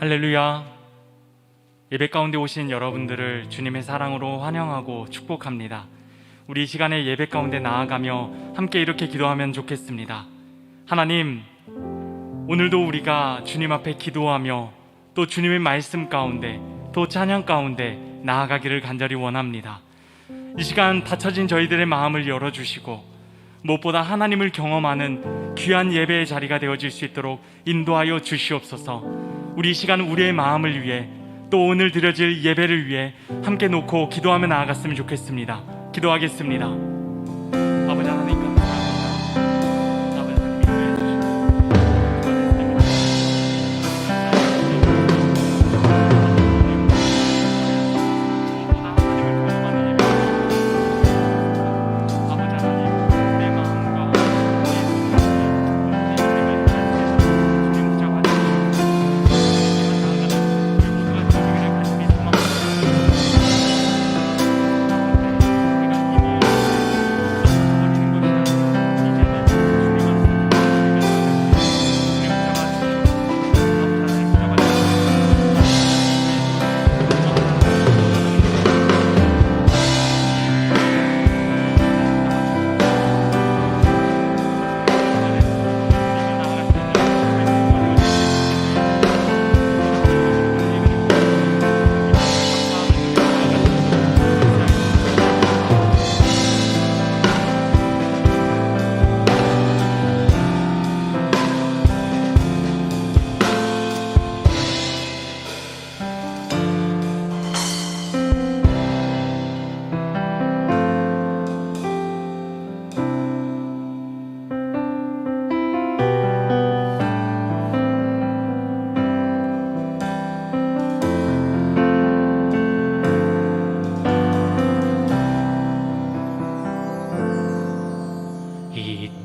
할렐루야. 예배 가운데 오신 여러분들을 주님의 사랑으로 환영하고 축복합니다. 우리 이 시간에 예배 가운데 나아가며 함께 이렇게 기도하면 좋겠습니다. 하나님, 오늘도 우리가 주님 앞에 기도하며 또 주님의 말씀 가운데 또 찬양 가운데 나아가기를 간절히 원합니다. 이 시간 닫혀진 저희들의 마음을 열어주시고 무엇보다 하나님을 경험하는 귀한 예배의 자리가 되어질 수 있도록 인도하여 주시옵소서. 우리 이 시간 우리의 마음을 위해 또 오늘 드려질 예배를 위해 함께 놓고 기도하며 나아갔으면 좋겠습니다. 기도하겠습니다. 아버지 하나님 감사합니다. 아버지 하나님 인도해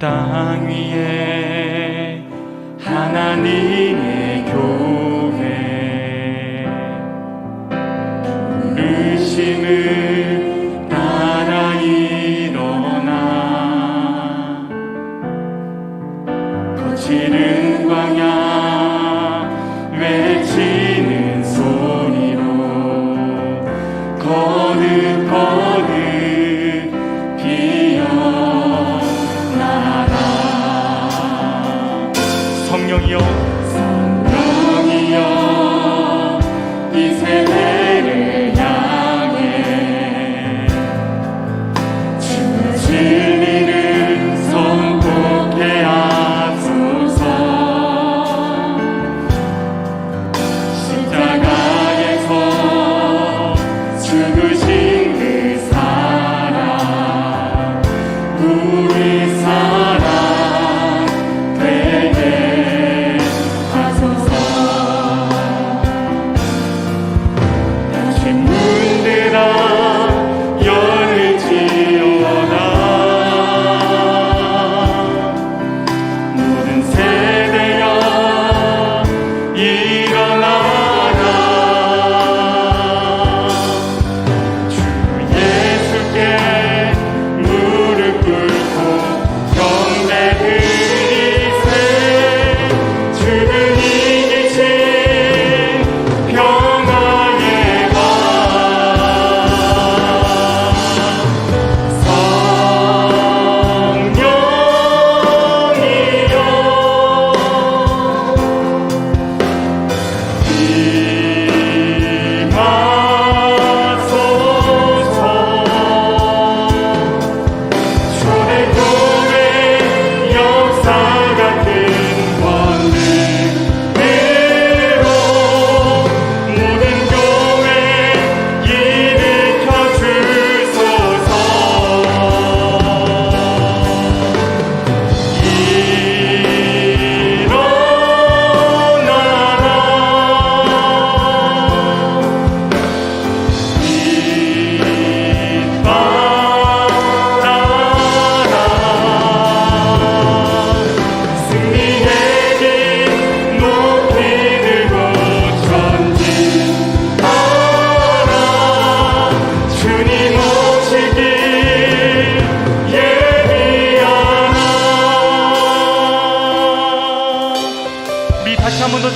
땅 위에 하나님의 교회 부르심을 따라 일어나 거칠은 광야 외치는 소리로 거듭 성령이여 이 세대를 향해 주의 진리를 선포케 하소서. 십자가에서 죽으신 그 사랑 우리 사랑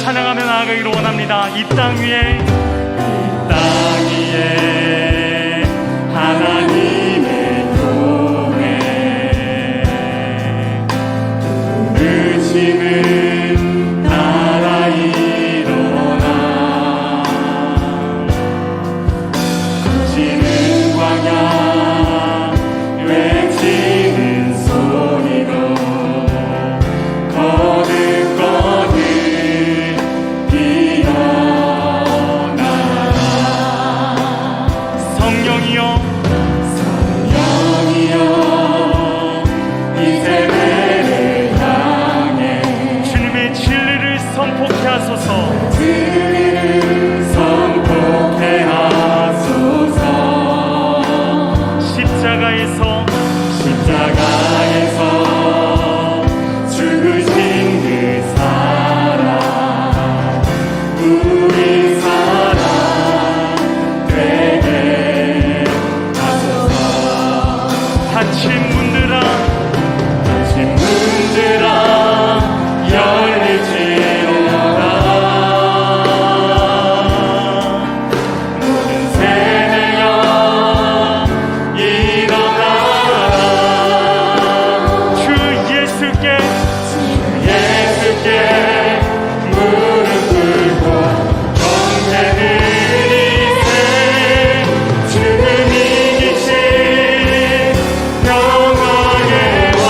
찬양하며 나아가기를 원합니다. 고백합니다. 이 땅 위에 하나님의 교회 부르심을 따라 일어나 지는 광야 외치는 소리로 거듭거듭 일어나라. 성령이여 이세벨을 향해 주님의 진리를 선포케 하소서. 진리를 선포케 하소서. 십자가에서 죽으신 그 사랑 우리 사랑 되게 하소서. 닫힌 문들아 열리지어다. 모든 세대여 일어나라. 주 예수께 무릎 꿇고 경배 드리세. 주는 이기신 평화의 왕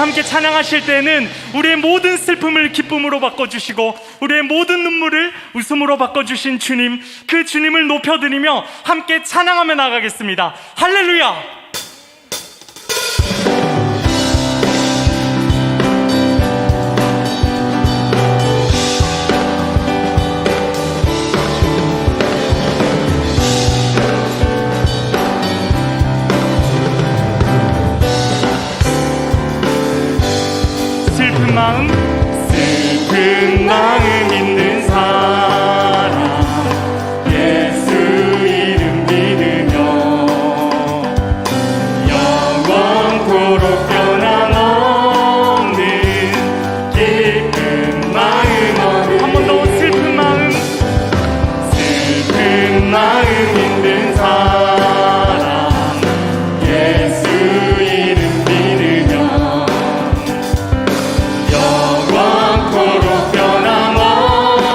함께 찬양하실 때는 우리의 모든 슬픔을 기쁨으로 바꿔주시고 우리의 모든 눈물을 웃음으로 바꿔주신 주님, 그 주님을 높여드리며 함께 찬양하며 나가겠습니다. 할렐루야! 슬픈 마음 있는 사람 예수 이름 믿으며 영원토록 변함없는 기쁜 마음 한 번 더 슬픈 마음 있는 사람 예수 이름 믿으며 영원토록 변함없는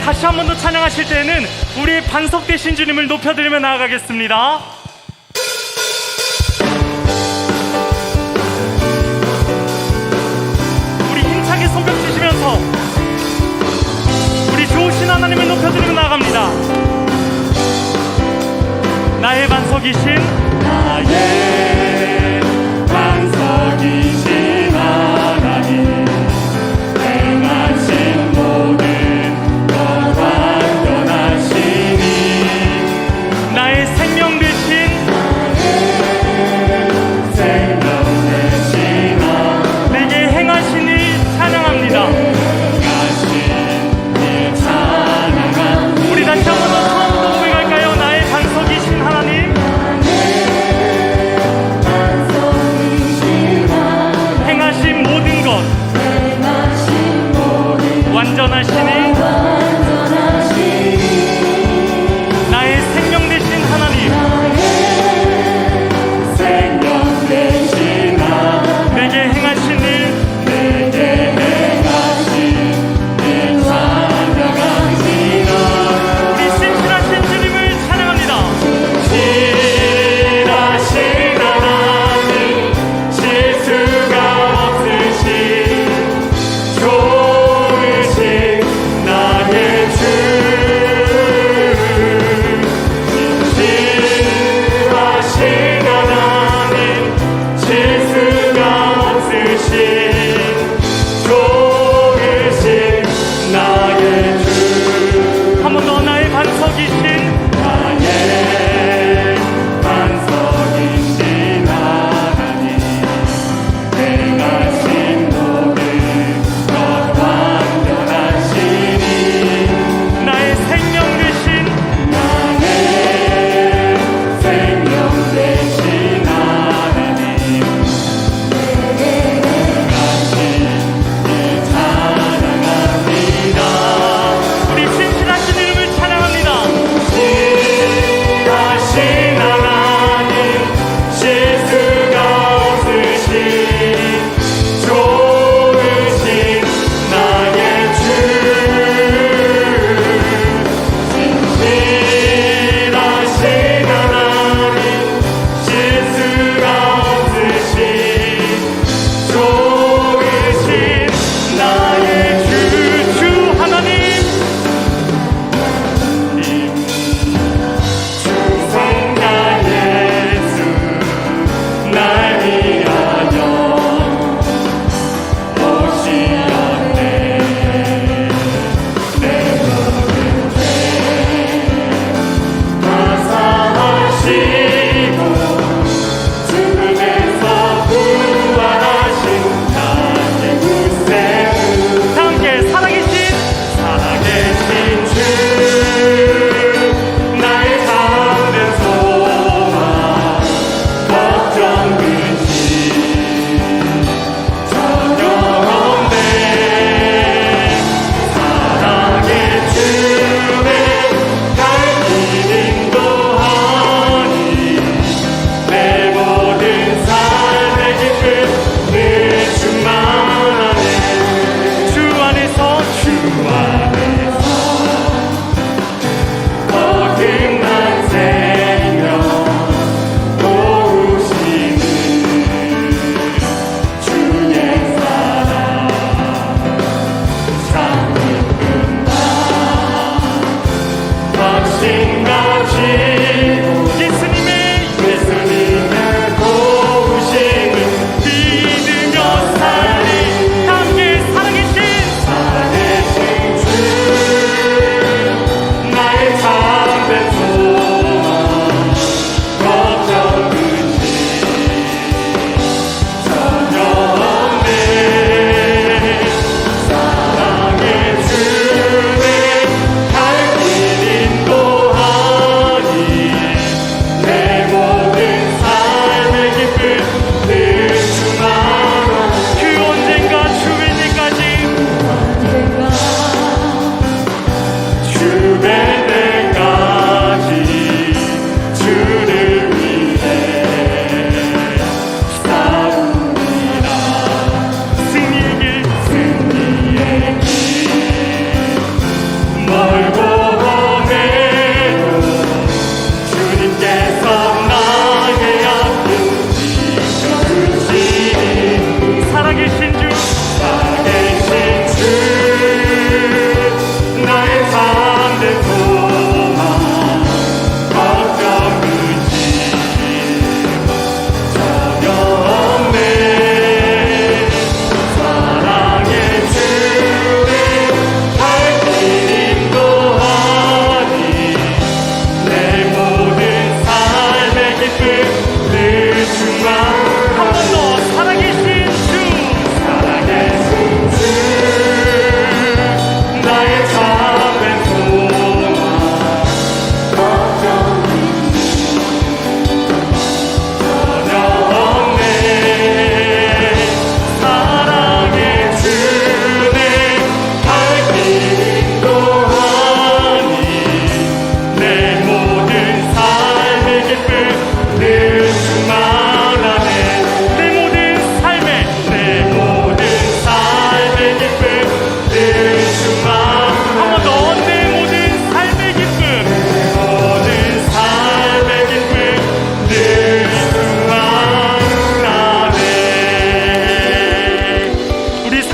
다시 한 번 더 찬양하실 때에는 우리 반석 되신 주님을 높여드리며 나아가겠습니다. 우리 힘차게 손뼉 치시면서 우리 좋으신 하나님을 높여드리며 나아갑니다. 나의 반석이신 나의 반석이신 하나님, 행하신 모든 것 완전하시니 나의 생명 되신 생명 되시나 내게 행하시니 찬양합니다. 행하신 일 찬양합니다. 우리 다시 한 번 더 처음부터 고백할까요? 나의 반석이신 하나님, 나의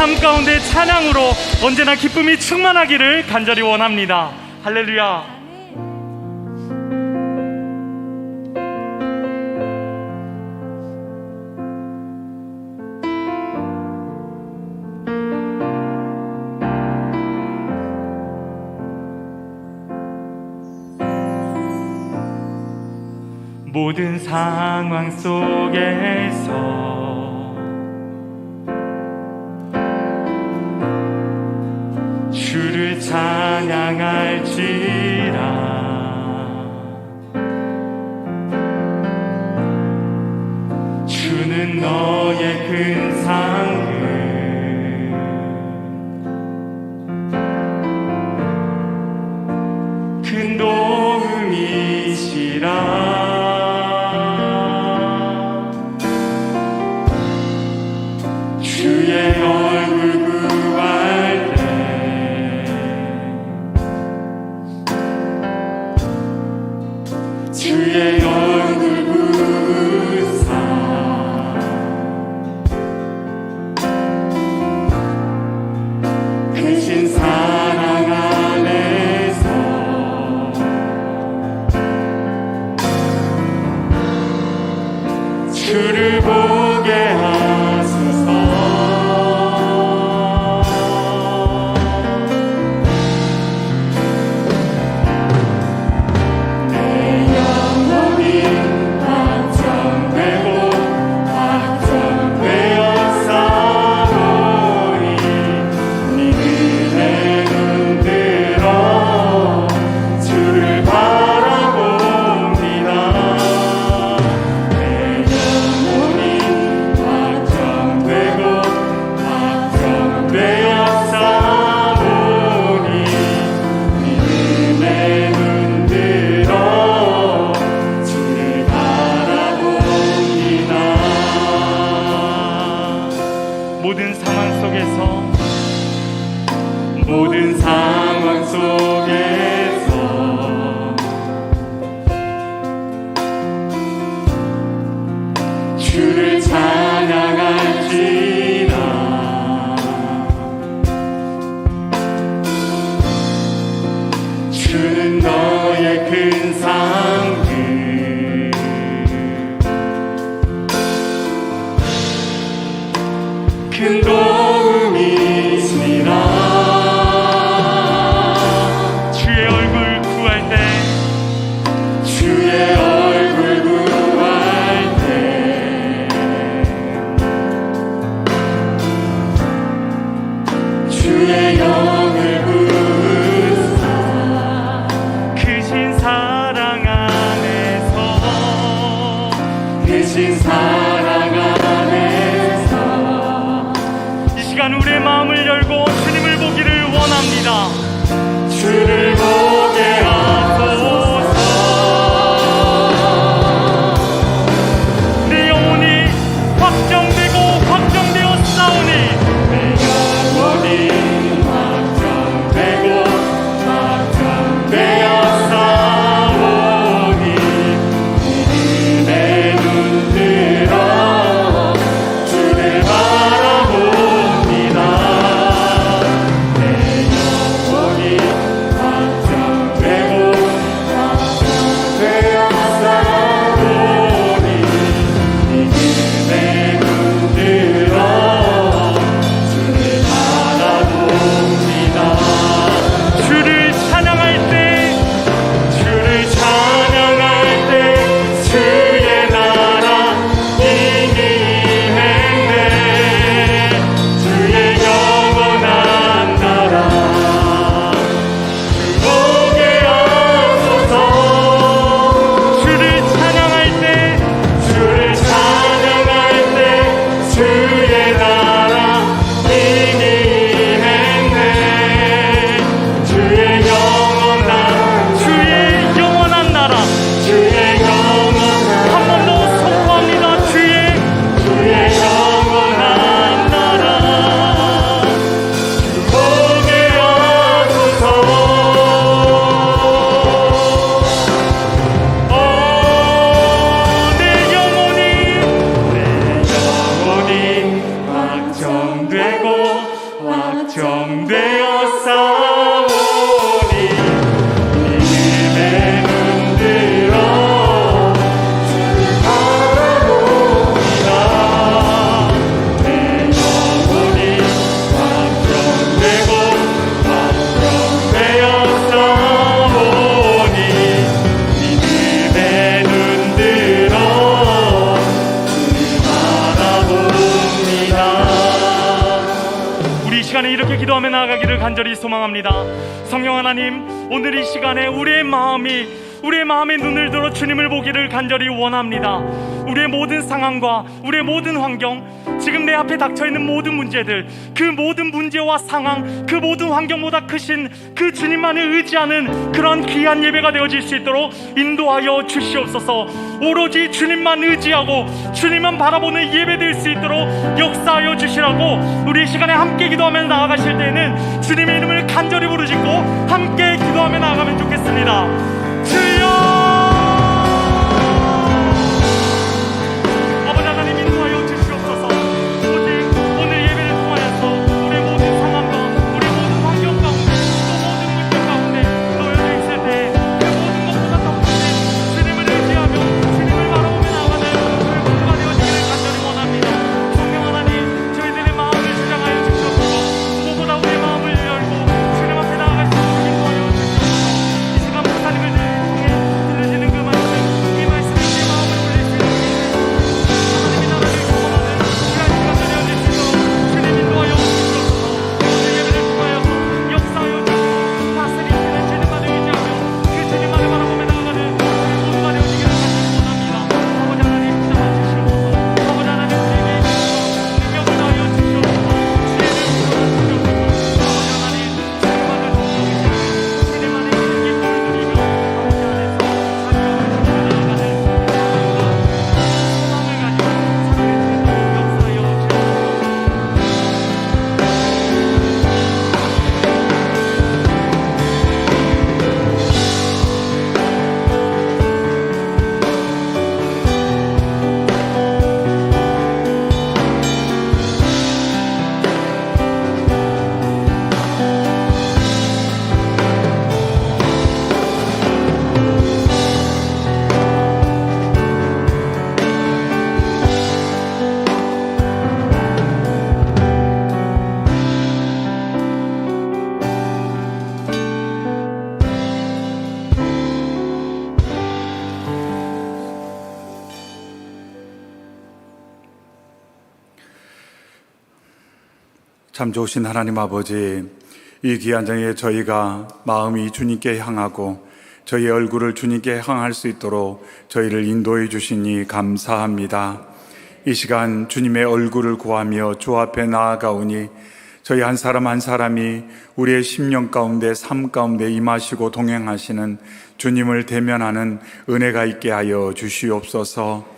삶 가운데 찬양으로 언제나 기쁨이 충만하기를 간절히 원합니다. 할렐루야. 모든 상황 속에서 주를 찬양할지라. 주는 너의 큰 상을 큰 도움이시라. 주의 얼굴 구할 때 주의 얼굴 구사 크신 사랑 안에서 주를 보게 하소서. 모든 상황 속에서 주를 찬양할지라. 주는 너의 큰 상을 큰 도움이시라. 주의 영을 부으사 크신 사랑 안에서 크신 사랑 안에서 이 시간 우리의 마음을 열고 주님을 보기를 원합니다. 주를 보게 하소서. 내 영혼이 확정되고 확정되어 싸우니 내 영혼이 되고 확정되어 싸우니 믿음에 눈들어 바라봅니다. 내 영혼이 확정되어 싸우니 믿음에 눈들어 우리 이 시간에 이렇게 기도하며 나아가기를 간절히 소망합니다. 성령 하나님, 오늘 이 시간에 우리의 마음의 눈을 들어 주님을 보기를 간절히 원합니다. 우리의 모든 상황과 우리의 모든 환경, 지금 내 앞에 닥쳐있는 모든 문제들, 그 모든 문제와 상황, 그 모든 환경보다 크신 그 주님만을 의지하는 그런 귀한 예배가 되어질 수 있도록 인도하여 주시옵소서. 오로지 주님만 의지하고 주님만 바라보는 예배 될 수 있도록 역사하여 주시라고 우리 이 시간에 함께 기도하며 나아가실 때에는 주님의 이름을 간절히 부르짖고 함께 기도하며 나아가면 좋겠습니다. 주여, 아버지 하나님 인도하여 주시옵소서. 오직 오늘 예배를 통하여서 우리의 모든 상황과 우리의 모든 환경 가운데 또 모든 문제 가운데 놓여져 있을 때 그 모든 것보다 더 크신 주님을 의지하며 주님을 바라보며 나아가는 저희 모두가 되어지기를 간절히 원합니다. 성령 하나님, 저희들의 마음을 주장하여 주시옵소서. 무엇보다 우리의 마음을 열고 주님 앞에 나아갈 수 있도록 인도하여 주시옵소서. 이 시간 목사님을 통해 들려지는 그 말씀, 이 말씀에 우리의 마음을 올릴 수 있는 하나님의 나라를 구원하는 귀한 시간이 되어질 수 있도록 주님 인도하여 주시옵소서. 오늘 예배를 통하여서 역사하여 주시고 다스리시는 주님만을 의지하며 그 주님만을 바라보며 나아가는 저희 모두가 되어지기를 간절히 원합니다. 아버지 하나님 붙잡아 주시옵소서. 아버지 하나님 우리에게 있어서 능력을 다하여 주시옵소서. 지혜를 부어주시옵소서. 아버지 하나님 주님만을 동정하시고 주님만의 이름에 돌을 드리며 아버지 안에서 자유함을 주며 나아가는 소망을 가지고 살게 되도록 역사하여 주시옵소서. 참 좋으신 하나님 아버지, 이 귀한 장에 저희가 마음이 주님께 향하고 저희의 얼굴을 주님께 향할 수 있도록 저희를 인도해 주시니 감사합니다. 이 시간 주님의 얼굴을 구하며 주 앞에 나아가오니 저희 한 사람 한 사람이 우리의 심령 가운데 삶 가운데 임하시고 동행하시는 주님을 대면하는 은혜가 있게 하여 주시옵소서.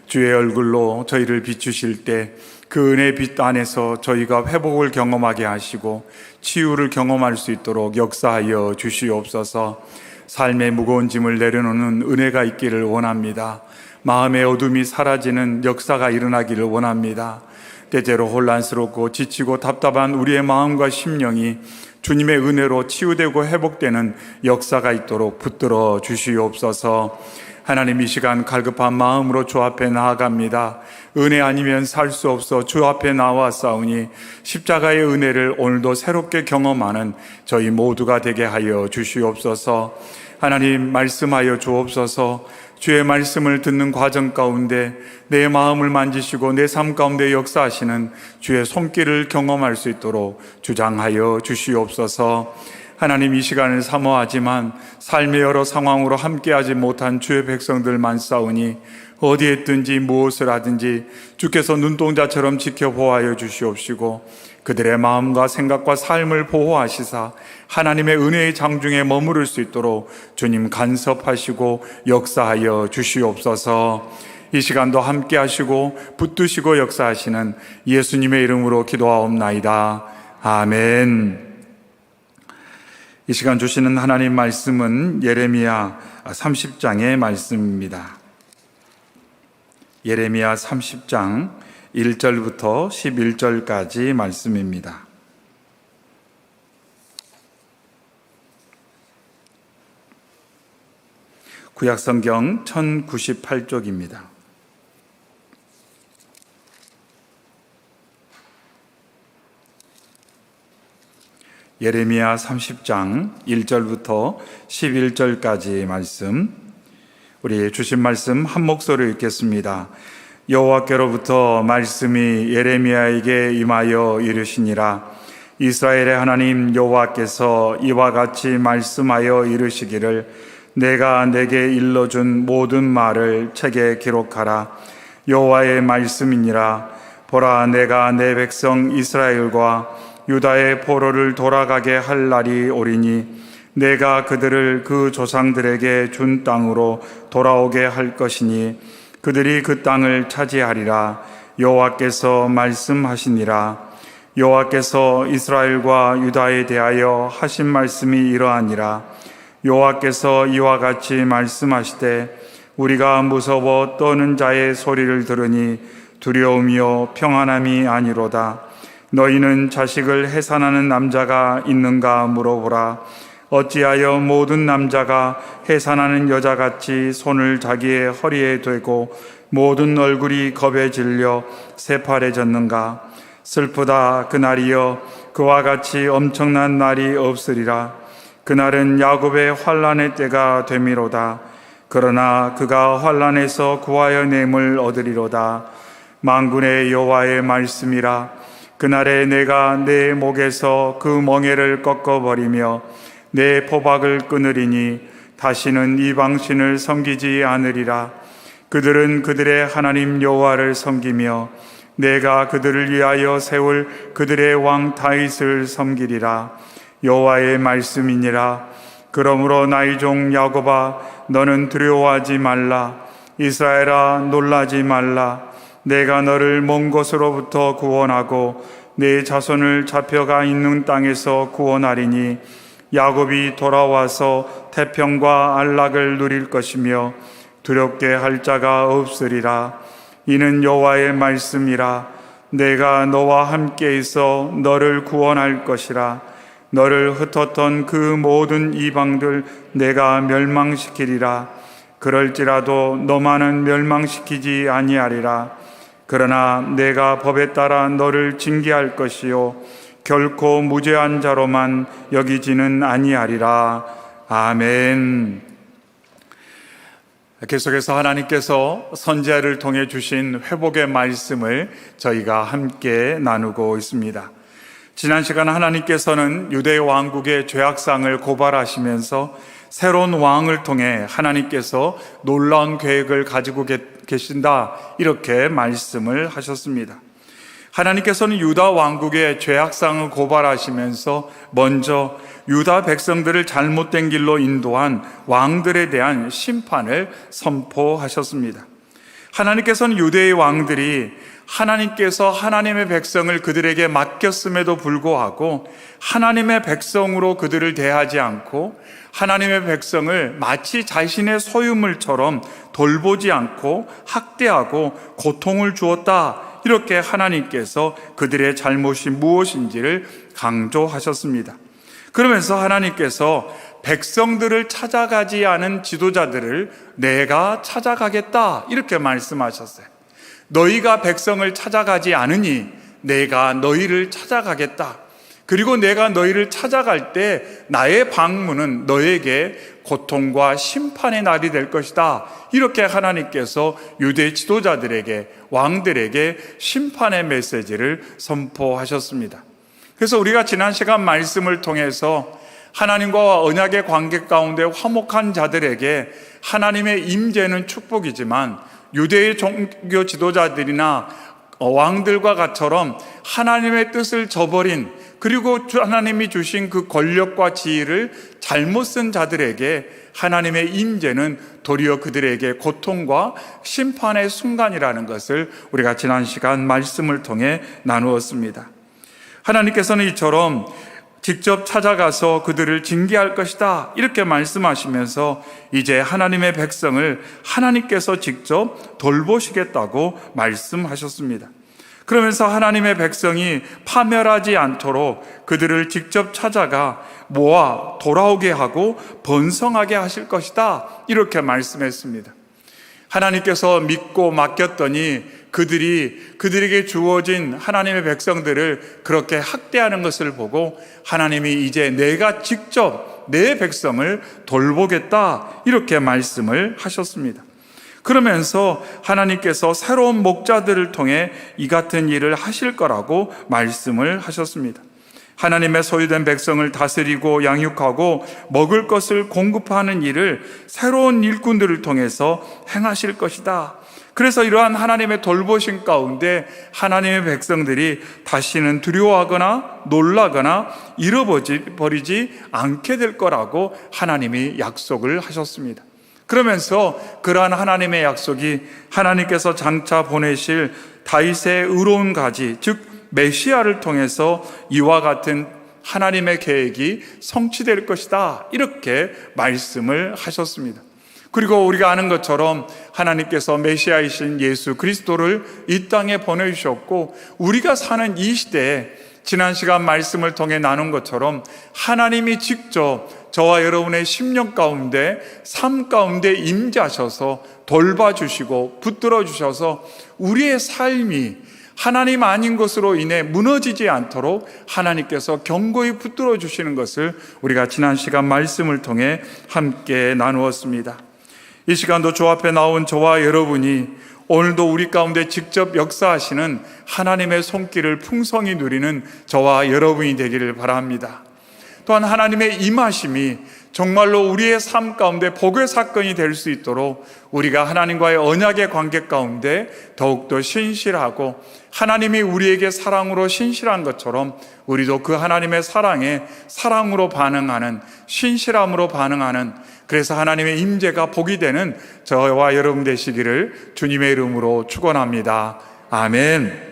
주의 얼굴로 저희를 비추실 때 그 은혜의 빛 안에서 저희가 회복을 경험하게 하시고 치유를 경험할 수 있도록 역사하여 주시옵소서. 삶의 무거운 짐을 내려놓는 은혜가 있기를 원합니다. 마음의 어둠이 사라지는 역사가 일어나기를 원합니다. 때때로 혼란스럽고 지치고 답답한 우리의 마음과 심령이 주님의 은혜로 치유되고 회복되는 역사가 있도록 붙들어 주시옵소서. 하나님, 이 시간 갈급한 마음으로 주 앞에 나아갑니다. 은혜 아니면 살 수 없어 주 앞에 나와 싸우니 십자가의 은혜를 오늘도 새롭게 경험하는 저희 모두가 되게 하여 주시옵소서. 하나님, 말씀하여 주옵소서. 주의 말씀을 듣는 과정 가운데 내 마음을 만지시고 내 삶 가운데 역사하시는 주의 손길을 경험할 수 있도록 주장하여 주시옵소서. 하나님, 이 시간을 사모하지만 삶의 여러 상황으로 함께하지 못한 주의 백성들 많사오니 어디에 있든지 무엇을 하든지 주께서 눈동자처럼 지켜보아여 주시옵시고 그들의 마음과 생각과 삶을 보호하시사 하나님의 은혜의 장중에 머무를 수 있도록 주님 간섭하시고 역사하여 주시옵소서. 이 시간도 함께 하시고 붙드시고 역사하시는 예수님의 이름으로 기도하옵나이다. 아멘. 이 시간 주시는 하나님 말씀은 예레미야 30장의 말씀입니다. 예레미야 30장 1절부터 11절까지 말씀입니다. 구약성경 1098쪽입니다. 예레미야 30장 1절부터 11절까지 말씀, 우리 주신 말씀 한 목소리로 읽겠습니다. 여호와께로부터 말씀이 예레미야에게 임하여 이르시니라. 이스라엘의 하나님 여호와께서 이와 같이 말씀하여 이르시기를, 내가 내게 일러준 모든 말을 책에 기록하라. 여호와의 말씀이니라. 보라, 내가 내 백성 이스라엘과 유다의 포로를 돌아가게 할 날이 오리니 내가 그들을 그 조상들에게 준 땅으로 돌아오게 할 것이니 그들이 그 땅을 차지하리라. 여호와께서 말씀하시니라. 여호와께서 이스라엘과 유다에 대하여 하신 말씀이 이러하니라. 여호와께서 이와 같이 말씀하시되, 우리가 무서워 떠는 자의 소리를 들으니 두려움이요 평안함이 아니로다. 너희는 자식을 해산하는 남자가 있는가 물어보라. 어찌하여 모든 남자가 해산하는 여자같이 손을 자기의 허리에 대고 모든 얼굴이 겁에 질려 새파래졌는가? 슬프다 그날이여, 그와 같이 엄청난 날이 없으리라. 그날은 야곱의 환난의 때가 되미로다. 그러나 그가 환난에서 구하여 냄을 얻으리로다. 만군의 여호와의 말씀이라. 그날에 내가 내 목에서 그 멍에를 꺾어버리며 내 포박을 끊으리니 다시는 이방신을 섬기지 않으리라. 그들은 그들의 하나님 여호와를 섬기며 내가 그들을 위하여 세울 그들의 왕 다윗을 섬기리라. 여호와의 말씀이니라. 그러므로 나의 종 야곱아, 너는 두려워하지 말라. 이스라엘아, 놀라지 말라. 내가 너를 먼 곳으로부터 구원하고 내 자손을 잡혀가 있는 땅에서 구원하리니 야곱이 돌아와서 태평과 안락을 누릴 것이며 두렵게 할 자가 없으리라. 이는 여호와의 말씀이라. 내가 너와 함께 있어 너를 구원할 것이라. 너를 흩었던 그 모든 이방들 내가 멸망시키리라. 그럴지라도 너만은 멸망시키지 아니하리라. 그러나 내가 법에 따라 너를 징계할 것이요 결코 무죄한 자로만 여기지는 아니하리라. 아멘. 계속해서 하나님께서 선지자를 통해 주신 회복의 말씀을 저희가 함께 나누고 있습니다. 지난 시간 하나님께서는 유대 왕국의 죄악상을 고발하시면서 새로운 왕을 통해 하나님께서 놀라운 계획을 가지고 계신다, 이렇게 말씀을 하셨습니다. 하나님께서는 유다 왕국의 죄악상을 고발하시면서 먼저 유다 백성들을 잘못된 길로 인도한 왕들에 대한 심판을 선포하셨습니다. 하나님께서는 유대의 왕들이 하나님께서 하나님의 백성을 그들에게 맡겼음에도 불구하고 하나님의 백성으로 그들을 대하지 않고 하나님의 백성을 마치 자신의 소유물처럼 돌보지 않고 학대하고 고통을 주었다, 이렇게 하나님께서 그들의 잘못이 무엇인지를 강조하셨습니다. 그러면서 하나님께서 백성들을 찾아가지 않은 지도자들을 내가 찾아가겠다, 이렇게 말씀하셨어요. 너희가 백성을 찾아가지 않으니 내가 너희를 찾아가겠다. 그리고 내가 너희를 찾아갈 때 나의 방문은 너에게 고통과 심판의 날이 될 것이다, 이렇게 하나님께서 유대 지도자들에게, 왕들에게 심판의 메시지를 선포하셨습니다. 그래서 우리가 지난 시간 말씀을 통해서 하나님과 언약의 관계 가운데 화목한 자들에게 하나님의 임재는 축복이지만 유대의 종교 지도자들이나 왕들과 같처럼 하나님의 뜻을 저버린, 그리고 하나님이 주신 그 권력과 지위를 잘못 쓴 자들에게 하나님의 임재는 도리어 그들에게 고통과 심판의 순간이라는 것을 우리가 지난 시간 말씀을 통해 나누었습니다. 하나님께서는 이처럼 직접 찾아가서 그들을 징계할 것이다, 이렇게 말씀하시면서 이제 하나님의 백성을 하나님께서 직접 돌보시겠다고 말씀하셨습니다. 그러면서 하나님의 백성이 파멸하지 않도록 그들을 직접 찾아가 모아 돌아오게 하고 번성하게 하실 것이다, 이렇게 말씀했습니다. 하나님께서 믿고 맡겼더니 그들에게 주어진 하나님의 백성들을 그렇게 학대하는 것을 보고 하나님이 이제 내가 직접 내 백성을 돌보겠다, 이렇게 말씀을 하셨습니다. 그러면서 하나님께서 새로운 목자들을 통해 이 같은 일을 하실 거라고 말씀을 하셨습니다. 하나님의 소유된 백성을 다스리고 양육하고 먹을 것을 공급하는 일을 새로운 일꾼들을 통해서 행하실 것이다. 그래서 이러한 하나님의 돌보심 가운데 하나님의 백성들이 다시는 두려워하거나 놀라거나 잃어버리지 않게 될 거라고 하나님이 약속을 하셨습니다. 그러면서 그러한 하나님의 약속이 하나님께서 장차 보내실 다윗의 의로운 가지, 즉 메시아를 통해서 이와 같은 하나님의 계획이 성취될 것이다, 이렇게 말씀을 하셨습니다. 그리고 우리가 아는 것처럼 하나님께서 메시아이신 예수 그리스도를 이 땅에 보내주셨고, 우리가 사는 이 시대에 지난 시간 말씀을 통해 나눈 것처럼 하나님이 직접 저와 여러분의 심령 가운데, 삶 가운데 임재하셔서 돌봐주시고 붙들어 주셔서 우리의 삶이 하나님 아닌 것으로 인해 무너지지 않도록 하나님께서 견고히 붙들어 주시는 것을 우리가 지난 시간 말씀을 통해 함께 나누었습니다. 이 시간도 주 앞에 나온 저와 여러분이 오늘도 우리 가운데 직접 역사하시는 하나님의 손길을 풍성히 누리는 저와 여러분이 되기를 바랍니다. 또한 하나님의 임하심이 정말로 우리의 삶 가운데 복의 사건이 될 수 있도록 우리가 하나님과의 언약의 관계 가운데 더욱더 신실하고, 하나님이 우리에게 사랑으로 신실한 것처럼 우리도 그 하나님의 사랑에 사랑으로 반응하는, 신실함으로 반응하는, 그래서 하나님의 임재가 복이 되는 저와 여러분 되시기를 주님의 이름으로 축원합니다. 아멘.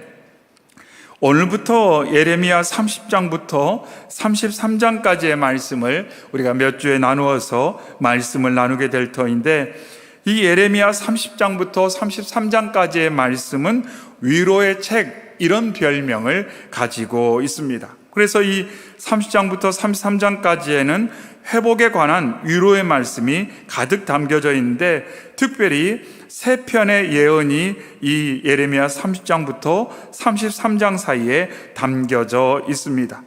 오늘부터 예레미야 30장부터 33장까지의 말씀을 우리가 몇 주에 나누어서 말씀을 나누게 될 터인데, 이 예레미야 30장부터 33장까지의 말씀은 위로의 책, 이런 별명을 가지고 있습니다. 그래서 이 30장부터 33장까지에는 회복에 관한 위로의 말씀이 가득 담겨져 있는데, 특별히 세 편의 예언이 이 예레미야 30장부터 33장 사이에 담겨져 있습니다.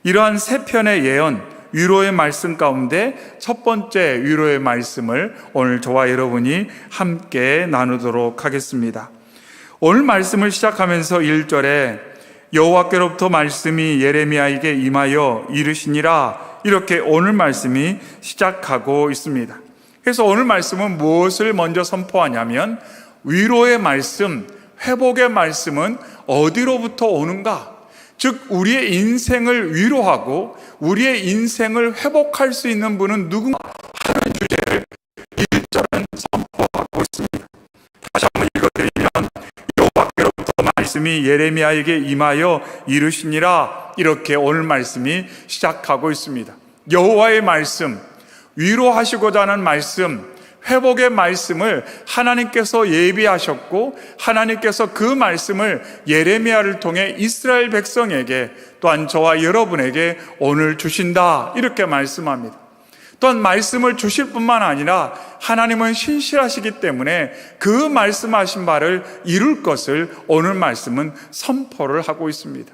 이러한 세 편의 예언, 위로의 말씀 가운데 첫 번째 위로의 말씀을 오늘 저와 여러분이 함께 나누도록 하겠습니다. 오늘 말씀을 시작하면서 1절에 여호와께로부터 말씀이 예레미야에게 임하여 이르시니라, 이렇게 오늘 말씀이 시작하고 있습니다. 그래서 오늘 말씀은 무엇을 먼저 선포하냐면, 위로의 말씀, 회복의 말씀은 어디로부터 오는가? 즉 우리의 인생을 위로하고 우리의 인생을 회복할 수 있는 분은 누군가 하는 주제를 1절은 선포하고 있습니다. 다시 한번 읽어드리면, 여호와께로부터 말씀이 예레미야에게 임하여 이르시니라, 이렇게 오늘 말씀이 시작하고 있습니다. 여호와의 말씀, 위로하시고자 하는 말씀, 회복의 말씀을 하나님께서 예비하셨고, 하나님께서 그 말씀을 예레미야를 통해 이스라엘 백성에게, 또한 저와 여러분에게 오늘 주신다, 이렇게 말씀합니다. 또한 말씀을 주실 뿐만 아니라 하나님은 신실하시기 때문에 그 말씀하신 바를 이룰 것을 오늘 말씀은 선포를 하고 있습니다.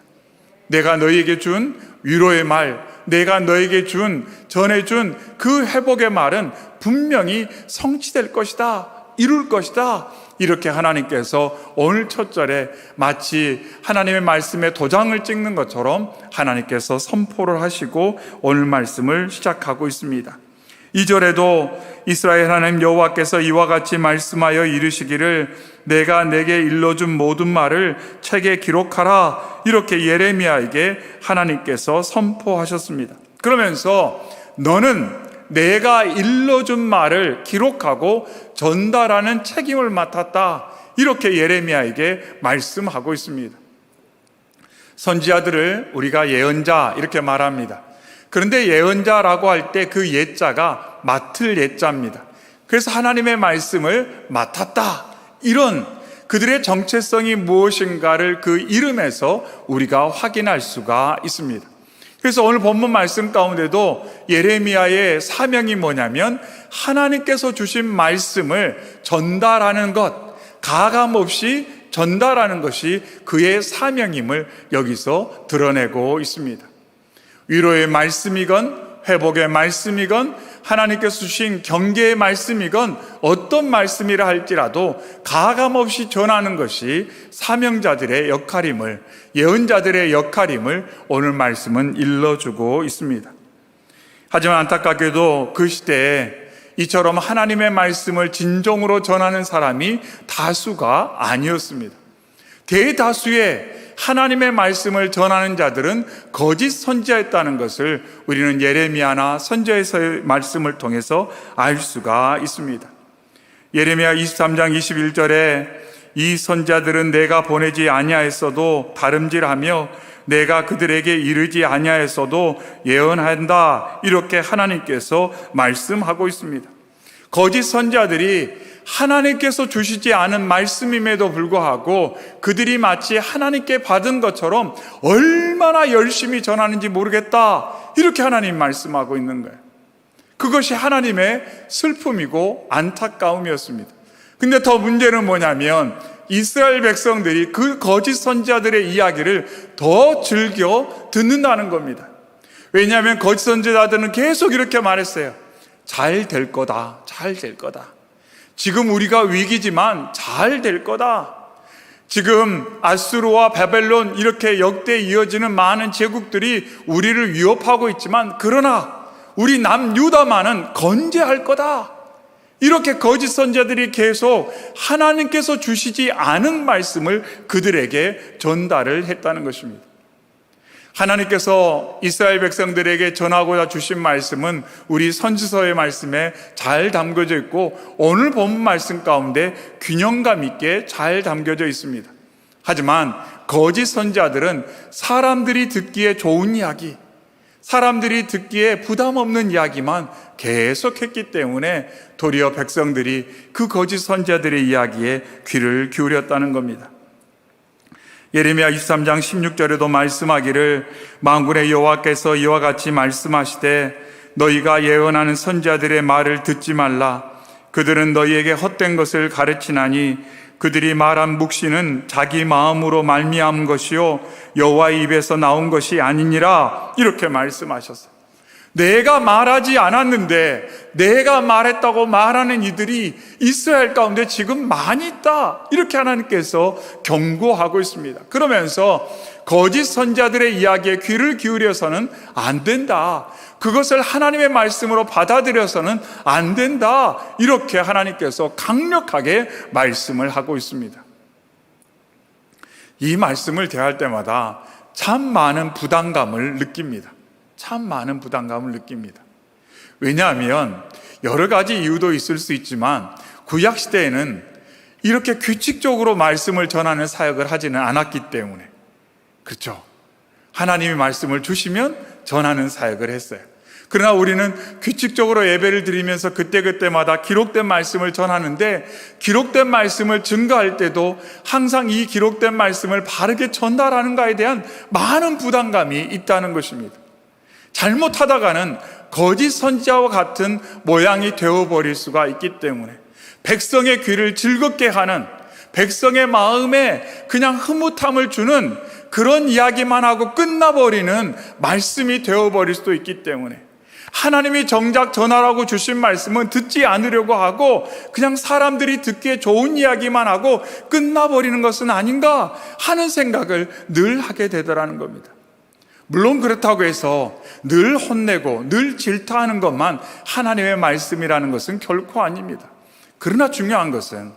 내가 너희에게 준 위로의 말, 내가 너에게 전해준 그 회복의 말은 분명히 성취될 것이다, 이룰 것이다, 이렇게 하나님께서 오늘 첫 절에 마치 하나님의 말씀에 도장을 찍는 것처럼 하나님께서 선포를 하시고 오늘 말씀을 시작하고 있습니다. 2절에도 이스라엘 하나님 여호와께서 이와 같이 말씀하여 이르시기를 내가 내게 일러준 모든 말을 책에 기록하라, 이렇게 예레미야에게 하나님께서 선포하셨습니다. 그러면서 너는 내가 일러준 말을 기록하고 전달하는 책임을 맡았다, 이렇게 예레미야에게 말씀하고 있습니다. 선지자들을 우리가 예언자 이렇게 말합니다. 그런데 예언자라고 할 때 그 예자가 맡을 예자입니다. 그래서 하나님의 말씀을 맡았다, 이런 그들의 정체성이 무엇인가를 그 이름에서 우리가 확인할 수가 있습니다. 그래서 오늘 본문 말씀 가운데도 예레미야의 사명이 뭐냐면 하나님께서 주신 말씀을 전달하는 것, 가감없이 전달하는 것이 그의 사명임을 여기서 드러내고 있습니다. 위로의 말씀이건 회복의 말씀이건 하나님께서 주신 경계의 말씀이건 어떤 말씀이라 할지라도 가감없이 전하는 것이 사명자들의 역할임을, 예언자들의 역할임을 오늘 말씀은 일러주고 있습니다. 하지만 안타깝게도 그 시대에 이처럼 하나님의 말씀을 진정으로 전하는 사람이 다수가 아니었습니다. 대다수의 하나님의 말씀을 전하는 자들은 거짓 선지자였다는 것을 우리는 예레미야나 선지자의 말씀을 통해서 알 수가 있습니다. 예레미야 23장 21절에 이 선지자들은 내가 보내지 아니하였어도 다름질하며 내가 그들에게 이르지 아니하였어도 예언한다, 이렇게 하나님께서 말씀하고 있습니다. 거짓 선지자들이 하나님께서 주시지 않은 말씀임에도 불구하고 그들이 마치 하나님께 받은 것처럼 얼마나 열심히 전하는지 모르겠다, 이렇게 하나님 말씀하고 있는 거예요. 그것이 하나님의 슬픔이고 안타까움이었습니다. 근데 더 문제는 뭐냐면 이스라엘 백성들이 그 거짓 선지자들의 이야기를 더 즐겨 듣는다는 겁니다. 왜냐하면 거짓 선지자들은 계속 이렇게 말했어요. 잘 될 거다, 잘 될 거다. 지금 우리가 위기지만 잘 될 거다. 지금 아수르와 바벨론 이렇게 역대 이어지는 많은 제국들이 우리를 위협하고 있지만 그러나 우리 남유다만은 건재할 거다. 이렇게 거짓 선지자들이 계속 하나님께서 주시지 않은 말씀을 그들에게 전달을 했다는 것입니다. 하나님께서 이스라엘 백성들에게 전하고자 주신 말씀은 우리 선지서의 말씀에 잘 담겨져 있고 오늘 본문 말씀 가운데 균형감 있게 잘 담겨져 있습니다. 하지만 거짓 선지자들은 사람들이 듣기에 좋은 이야기, 사람들이 듣기에 부담 없는 이야기만 계속했기 때문에 도리어 백성들이 그 거짓 선지자들의 이야기에 귀를 기울였다는 겁니다. 예레미야 23장 16절에도 말씀하기를 만군의 여호와께서 이와 같이 말씀하시되 너희가 예언하는 선지자들의 말을 듣지 말라. 그들은 너희에게 헛된 것을 가르치나니 그들이 말한 묵시는 자기 마음으로 말미암은 것이요 여호와의 입에서 나온 것이 아니니라. 이렇게 말씀하셨어요. 내가 말하지 않았는데 내가 말했다고 말하는 이들이 이스라엘 가운데 지금 많이 있다, 이렇게 하나님께서 경고하고 있습니다. 그러면서 거짓 선지자들의 이야기에 귀를 기울여서는 안 된다, 그것을 하나님의 말씀으로 받아들여서는 안 된다, 이렇게 하나님께서 강력하게 말씀을 하고 있습니다. 이 말씀을 대할 때마다 참 많은 부담감을 느낍니다. 참 많은 부담감을 느낍니다. 왜냐하면 여러 가지 이유도 있을 수 있지만 구약시대에는 이렇게 규칙적으로 말씀을 전하는 사역을 하지는 않았기 때문에, 그렇죠? 하나님이 말씀을 주시면 전하는 사역을 했어요. 그러나 우리는 규칙적으로 예배를 드리면서 그때그때마다 기록된 말씀을 전하는데 기록된 말씀을 증거할 때도 항상 이 기록된 말씀을 바르게 전달하는가에 대한 많은 부담감이 있다는 것입니다. 잘못하다가는 거짓 선지자와 같은 모양이 되어버릴 수가 있기 때문에 백성의 귀를 즐겁게 하는, 백성의 마음에 그냥 흐뭇함을 주는 그런 이야기만 하고 끝나버리는 말씀이 되어버릴 수도 있기 때문에 하나님이 정작 전하라고 주신 말씀은 듣지 않으려고 하고 그냥 사람들이 듣기에 좋은 이야기만 하고 끝나버리는 것은 아닌가 하는 생각을 늘 하게 되더라는 겁니다. 물론 그렇다고 해서 늘 혼내고 늘 질타하는 것만 하나님의 말씀이라는 것은 결코 아닙니다. 그러나 중요한 것은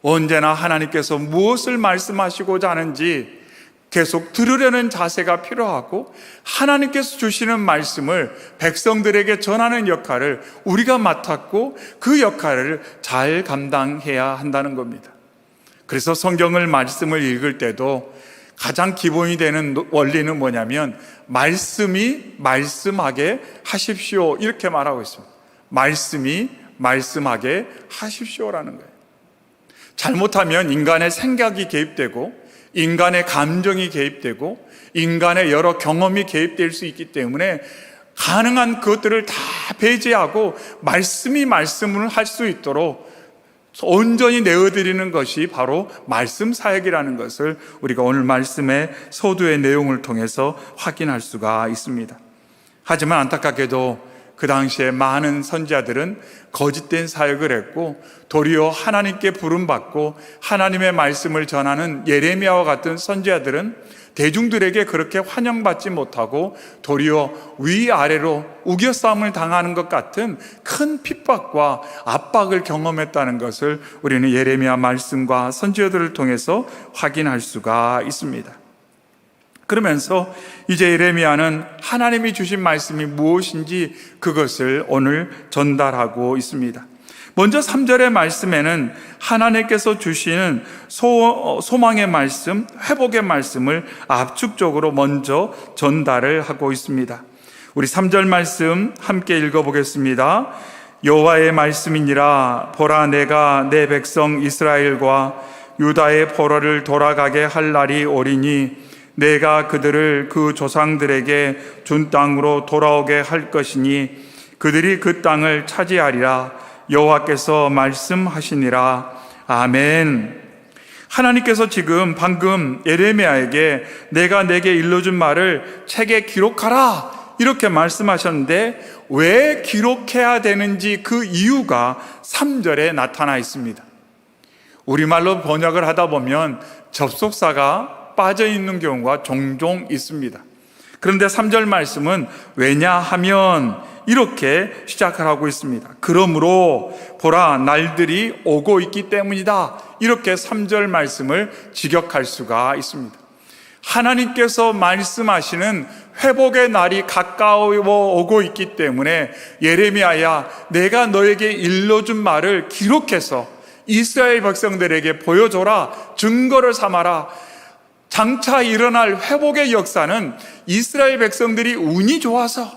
언제나 하나님께서 무엇을 말씀하시고자 하는지 계속 들으려는 자세가 필요하고 하나님께서 주시는 말씀을 백성들에게 전하는 역할을 우리가 맡았고 그 역할을 잘 감당해야 한다는 겁니다. 그래서 성경을 말씀을 읽을 때도 가장 기본이 되는 원리는 뭐냐면 말씀이 말씀하게 하십시오, 이렇게 말하고 있습니다. 말씀이 말씀하게 하십시오라는 거예요. 잘못하면 인간의 생각이 개입되고 인간의 감정이 개입되고 인간의 여러 경험이 개입될 수 있기 때문에 가능한 그것들을 다 배제하고 말씀을 할 수 있도록 온전히 내어드리는 것이 바로 말씀 사역이라는 것을 우리가 오늘 말씀의 서두의 내용을 통해서 확인할 수가 있습니다. 하지만 안타깝게도 그 당시에 많은 선지자들은 거짓된 사역을 했고 도리어 하나님께 부름받고 하나님의 말씀을 전하는 예레미야와 같은 선지자들은 대중들에게 그렇게 환영받지 못하고 도리어 위아래로 우겨싸움을 당하는 것 같은 큰 핍박과 압박을 경험했다는 것을 우리는 예레미야 말씀과 선지자들을 통해서 확인할 수가 있습니다. 그러면서 이제 예레미야는 하나님이 주신 말씀이 무엇인지 그것을 오늘 전달하고 있습니다. 먼저 3절의 말씀에는 하나님께서 주시는 소망의 말씀, 회복의 말씀을 압축적으로 먼저 전달을 하고 있습니다. 우리 3절 말씀 함께 읽어보겠습니다. 여호와의 말씀이니라. 보라, 내가 내 백성 이스라엘과 유다의 포로를 돌아가게 할 날이 오리니 내가 그들을 그 조상들에게 준 땅으로 돌아오게 할 것이니 그들이 그 땅을 차지하리라. 여호와께서 말씀하시니라. 아멘. 하나님께서 지금 방금 예레미야에게 내가 내게 일러준 말을 책에 기록하라 이렇게 말씀하셨는데 왜 기록해야 되는지 그 이유가 3절에 나타나 있습니다. 우리말로 번역을 하다 보면 접속사가 빠져 있는 경우가 종종 있습니다. 그런데 3절 말씀은 왜냐하면 이렇게 시작을 하고 있습니다. 그러므로 보라, 날들이 오고 있기 때문이다. 이렇게 3절 말씀을 직역할 수가 있습니다. 하나님께서 말씀하시는 회복의 날이 가까워 오고 있기 때문에 예레미야야, 내가 너에게 일러준 말을 기록해서 이스라엘 백성들에게 보여줘라. 증거를 삼아라. 장차 일어날 회복의 역사는 이스라엘 백성들이 운이 좋아서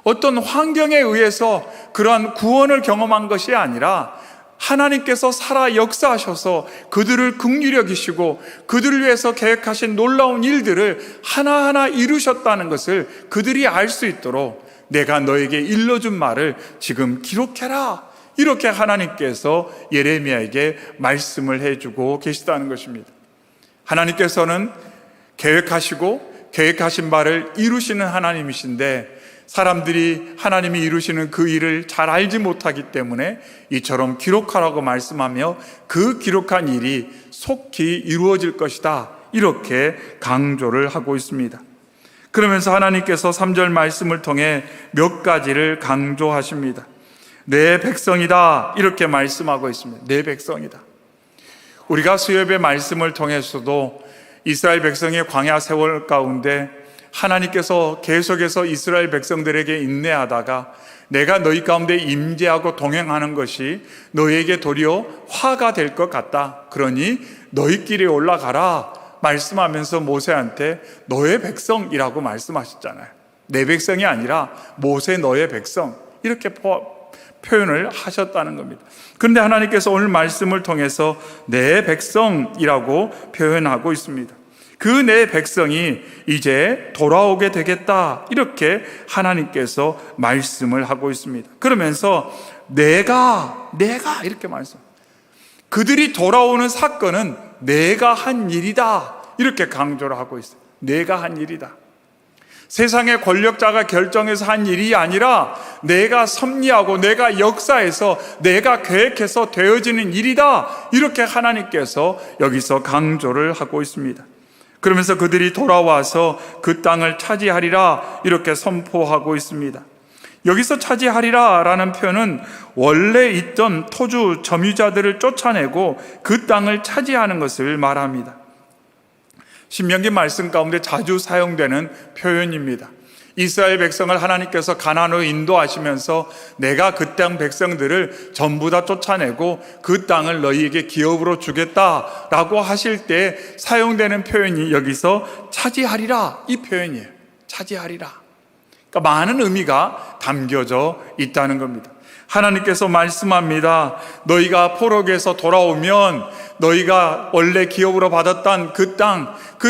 어떤 환경에 의해서 그러한 구원을 경험한 것이 아니라 하나님께서 살아 역사하셔서 그들을 긍휼히 여기시고 그들을 위해서 계획하신 놀라운 일들을 하나하나 이루셨다는 것을 그들이 알 수 있도록 내가 너에게 일러준 말을 지금 기록해라. 이렇게 하나님께서 예레미야에게 말씀을 해주고 계시다는 것입니다. 하나님께서는 계획하신 바를 이루시는 하나님이신데 사람들이 하나님이 이루시는 그 일을 잘 알지 못하기 때문에 이처럼 기록하라고 말씀하며 그 기록한 일이 속히 이루어질 것이다. 이렇게 강조를 하고 있습니다. 그러면서 하나님께서 3절 말씀을 통해 몇 가지를 강조하십니다. 내 백성이다. 이렇게 말씀하고 있습니다. 내 백성이다. 우리가 수협의 말씀을 통해서도 이스라엘 백성의 광야 세월 가운데 하나님께서 계속해서 이스라엘 백성들에게 인내하다가 내가 너희 가운데 임재하고 동행하는 것이 너희에게 도리어 화가 될 것 같다. 그러니 너희끼리 올라가라 말씀하면서 모세한테 너의 백성이라고 말씀하셨잖아요. 내 백성이 아니라 모세 너의 백성 이렇게 표현을 하셨다는 겁니다. 그런데 하나님께서 오늘 말씀을 통해서 내 백성이라고 표현하고 있습니다. 그 내 백성이 이제 돌아오게 되겠다. 이렇게 하나님께서 말씀을 하고 있습니다. 그러면서 내가 이렇게 말씀. 그들이 돌아오는 사건은 내가 한 일이다. 이렇게 강조를 하고 있어요. 내가 한 일이다. 세상의 권력자가 결정해서 한 일이 아니라 내가 섭리하고 내가 역사해서 내가 계획해서 되어지는 일이다. 이렇게 하나님께서 여기서 강조를 하고 있습니다. 그러면서 그들이 돌아와서 그 땅을 차지하리라 이렇게 선포하고 있습니다. 여기서 차지하리라 라는 표현은 원래 있던 토주 점유자들을 쫓아내고 그 땅을 차지하는 것을 말합니다. 신명기 말씀 가운데 자주 사용되는 표현입니다. 이스라엘 백성을 하나님께서 가나안으로 인도하시면서 내가 그 땅 백성들을 전부 다 쫓아내고 그 땅을 너희에게 기업으로 주겠다라고 하실 때 사용되는 표현이 여기서 차지하리라 이 표현이에요. 차지하리라. 그러니까 많은 의미가 담겨져 있다는 겁니다. 하나님께서 말씀합니다. 너희가 포로기에서 돌아오면 너희가 원래 기업으로 받았던 그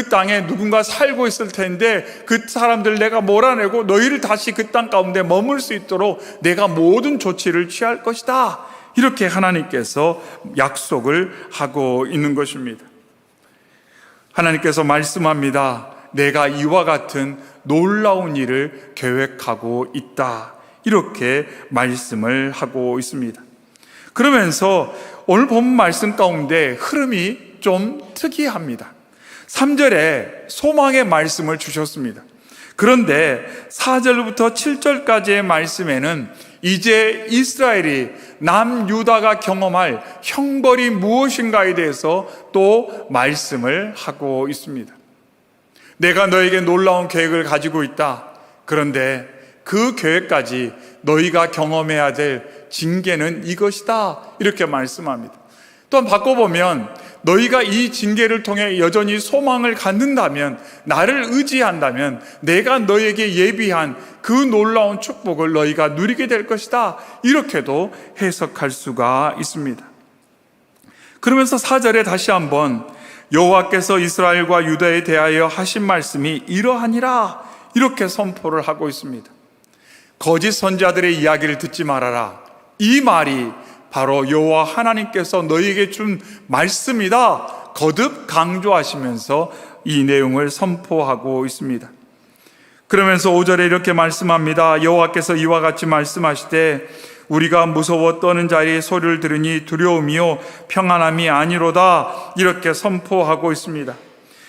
땅에 누군가 살고 있을 텐데 그 사람들 내가 몰아내고 너희를 다시 그 땅 가운데 머물 수 있도록 내가 모든 조치를 취할 것이다. 이렇게 하나님께서 약속을 하고 있는 것입니다. 하나님께서 말씀합니다. 내가 이와 같은 놀라운 일을 계획하고 있다. 이렇게 말씀을 하고 있습니다. 그러면서 오늘 본 말씀 가운데 흐름이 좀 특이합니다. 3절에 소망의 말씀을 주셨습니다. 그런데 4절부터 7절까지의 말씀에는 이제 이스라엘이 남유다가 경험할 형벌이 무엇인가에 대해서 또 말씀을 하고 있습니다. 내가 너에게 놀라운 계획을 가지고 있다. 그런데 그 계획까지 너희가 경험해야 될 징계는 이것이다. 이렇게 말씀합니다. 또한 바꿔보면 너희가 이 징계를 통해 여전히 소망을 갖는다면, 나를 의지한다면 내가 너희에게 예비한 그 놀라운 축복을 너희가 누리게 될 것이다. 이렇게도 해석할 수가 있습니다. 그러면서 4절에 다시 한번 여호와께서 이스라엘과 유다에 대하여 하신 말씀이 이러하니라 이렇게 선포를 하고 있습니다. 거짓 선지자들의 이야기를 듣지 말아라. 이 말이 바로 여호와 하나님께서 너희에게 준 말씀이다. 거듭 강조하시면서 이 내용을 선포하고 있습니다. 그러면서 5절에 이렇게 말씀합니다. 여호와께서 이와 같이 말씀하시되 우리가 무서워 떠는 자의 소리를 들으니 두려움이요 평안함이 아니로다. 이렇게 선포하고 있습니다.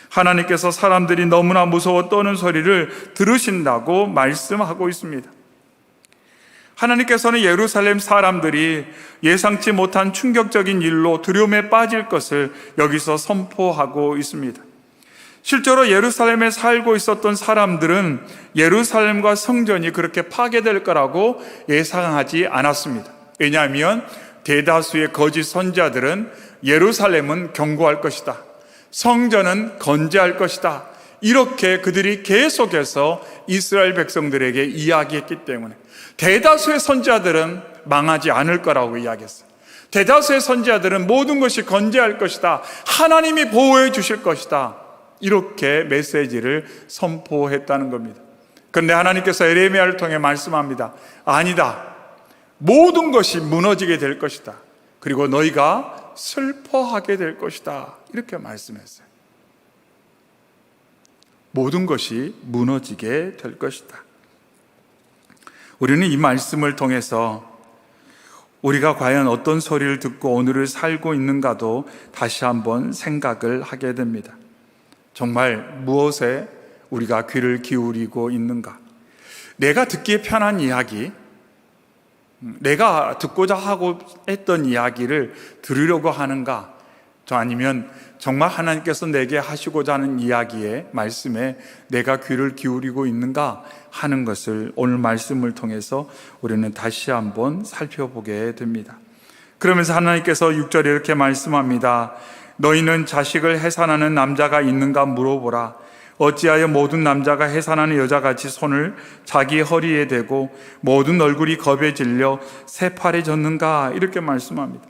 하나님께서 사람들이 너무나 무서워 떠는 소리를 들으신다고 말씀하고 있습니다. 하나님께서는 예루살렘 사람들이 예상치 못한 충격적인 일로 두려움에 빠질 것을 여기서 선포하고 있습니다. 실제로 예루살렘에 살고 있었던 사람들은 예루살렘과 성전이 그렇게 파괴될 거라고 예상하지 않았습니다. 왜냐하면 대다수의 거짓 선지자들은 예루살렘은 견고할 것이다, 성전은 건재할 것이다, 이렇게 그들이 계속해서 이스라엘 백성들에게 이야기했기 때문에 대다수의 선지자들은 망하지 않을 거라고 이야기했어요. 대다수의 선지자들은 모든 것이 건재할 것이다, 하나님이 보호해 주실 것이다, 이렇게 메시지를 선포했다는 겁니다. 그런데 하나님께서 에레미야를 통해 말씀합니다. 아니다, 모든 것이 무너지게 될 것이다, 그리고 너희가 슬퍼하게 될 것이다, 이렇게 말씀했어요. 모든 것이 무너지게 될 것이다. 우리는 이 말씀을 통해서 우리가 과연 어떤 소리를 듣고 오늘을 살고 있는가도 다시 한번 생각을 하게 됩니다. 정말 무엇에 우리가 귀를 기울이고 있는가? 내가 듣기에 편한 이야기, 내가 듣고자 하고 했던 이야기를 들으려고 하는가? 아니면 정말 하나님께서 내게 하시고자 하는 이야기에, 말씀에 내가 귀를 기울이고 있는가 하는 것을 오늘 말씀을 통해서 우리는 다시 한번 살펴보게 됩니다. 그러면서 하나님께서 6절에 이렇게 말씀합니다. 너희는 자식을 해산하는 남자가 있는가 물어보라. 어찌하여 모든 남자가 해산하는 여자같이 손을 자기 허리에 대고 모든 얼굴이 겁에 질려 새파래졌는가? 이렇게 말씀합니다.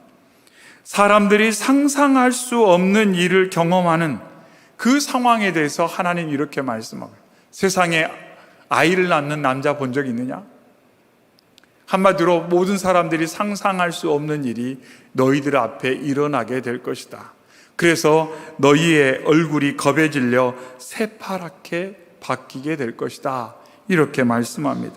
사람들이 상상할 수 없는 일을 경험하는 그 상황에 대해서 하나님 이렇게 말씀하고요. 세상에 아이를 낳는 남자 본 적 있느냐? 한마디로 모든 사람들이 상상할 수 없는 일이 너희들 앞에 일어나게 될 것이다. 그래서 너희의 얼굴이 겁에 질려 새파랗게 바뀌게 될 것이다. 이렇게 말씀합니다.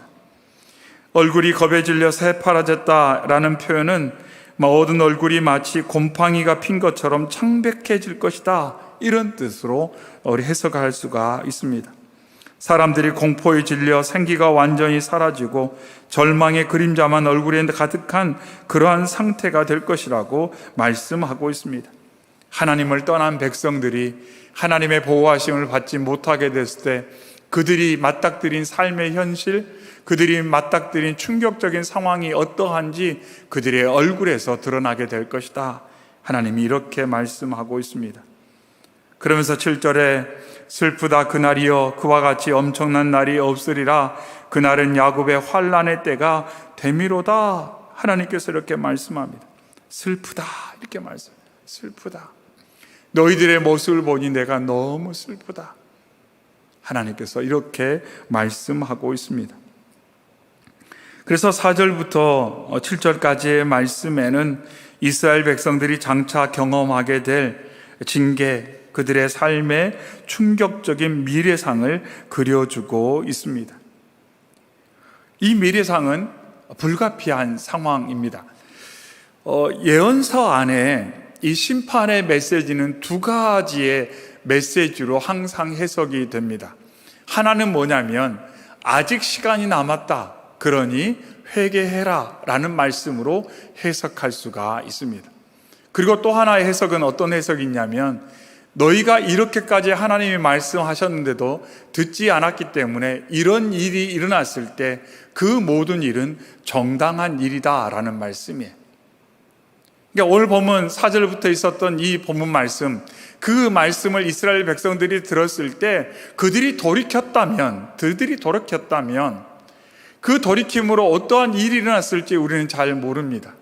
얼굴이 겁에 질려 새파라졌다라는 표현은 모든 얼굴이 마치 곰팡이가 핀 것처럼 창백해질 것이다, 이런 뜻으로 우리 해석할 수가 있습니다. 사람들이 공포에 질려 생기가 완전히 사라지고 절망의 그림자만 얼굴에 가득한 그러한 상태가 될 것이라고 말씀하고 있습니다. 하나님을 떠난 백성들이 하나님의 보호하심을 받지 못하게 됐을 때 그들이 맞닥뜨린 삶의 현실, 그들이 맞닥뜨린 충격적인 상황이 어떠한지 그들의 얼굴에서 드러나게 될 것이다. 하나님이 이렇게 말씀하고 있습니다. 그러면서 7절에 슬프다 그날이여 그와 같이 엄청난 날이 없으리라. 그날은 야곱의 환난의 때가 되미로다 하나님께서 이렇게 말씀합니다. 슬프다 이렇게 말씀합니다. 슬프다. 너희들의 모습을 보니 내가 너무 슬프다. 하나님께서 이렇게 말씀하고 있습니다. 그래서 4절부터 7절까지의 말씀에는 이스라엘 백성들이 장차 경험하게 될 징계, 그들의 삶의 충격적인 미래상을 그려주고 있습니다. 이 미래상은 불가피한 상황입니다. 예언서 안에 이 심판의 메시지는 두 가지의 메시지로 항상 해석이 됩니다. 하나는 뭐냐면 아직 시간이 남았다, 그러니 회개해라 라는 말씀으로 해석할 수가 있습니다. 그리고 또 하나의 해석은 어떤 해석이 있냐면 너희가 이렇게까지 하나님이 말씀하셨는데도 듣지 않았기 때문에 이런 일이 일어났을 때 그 모든 일은 정당한 일이다 라는 말씀이에요. 그러니까 오늘 본문 4절부터 있었던 이 본문 말씀, 그 말씀을 이스라엘 백성들이 들었을 때 그들이 돌이켰다면 그 돌이킴으로 어떠한 일이 일어났을지 우리는 잘 모릅니다.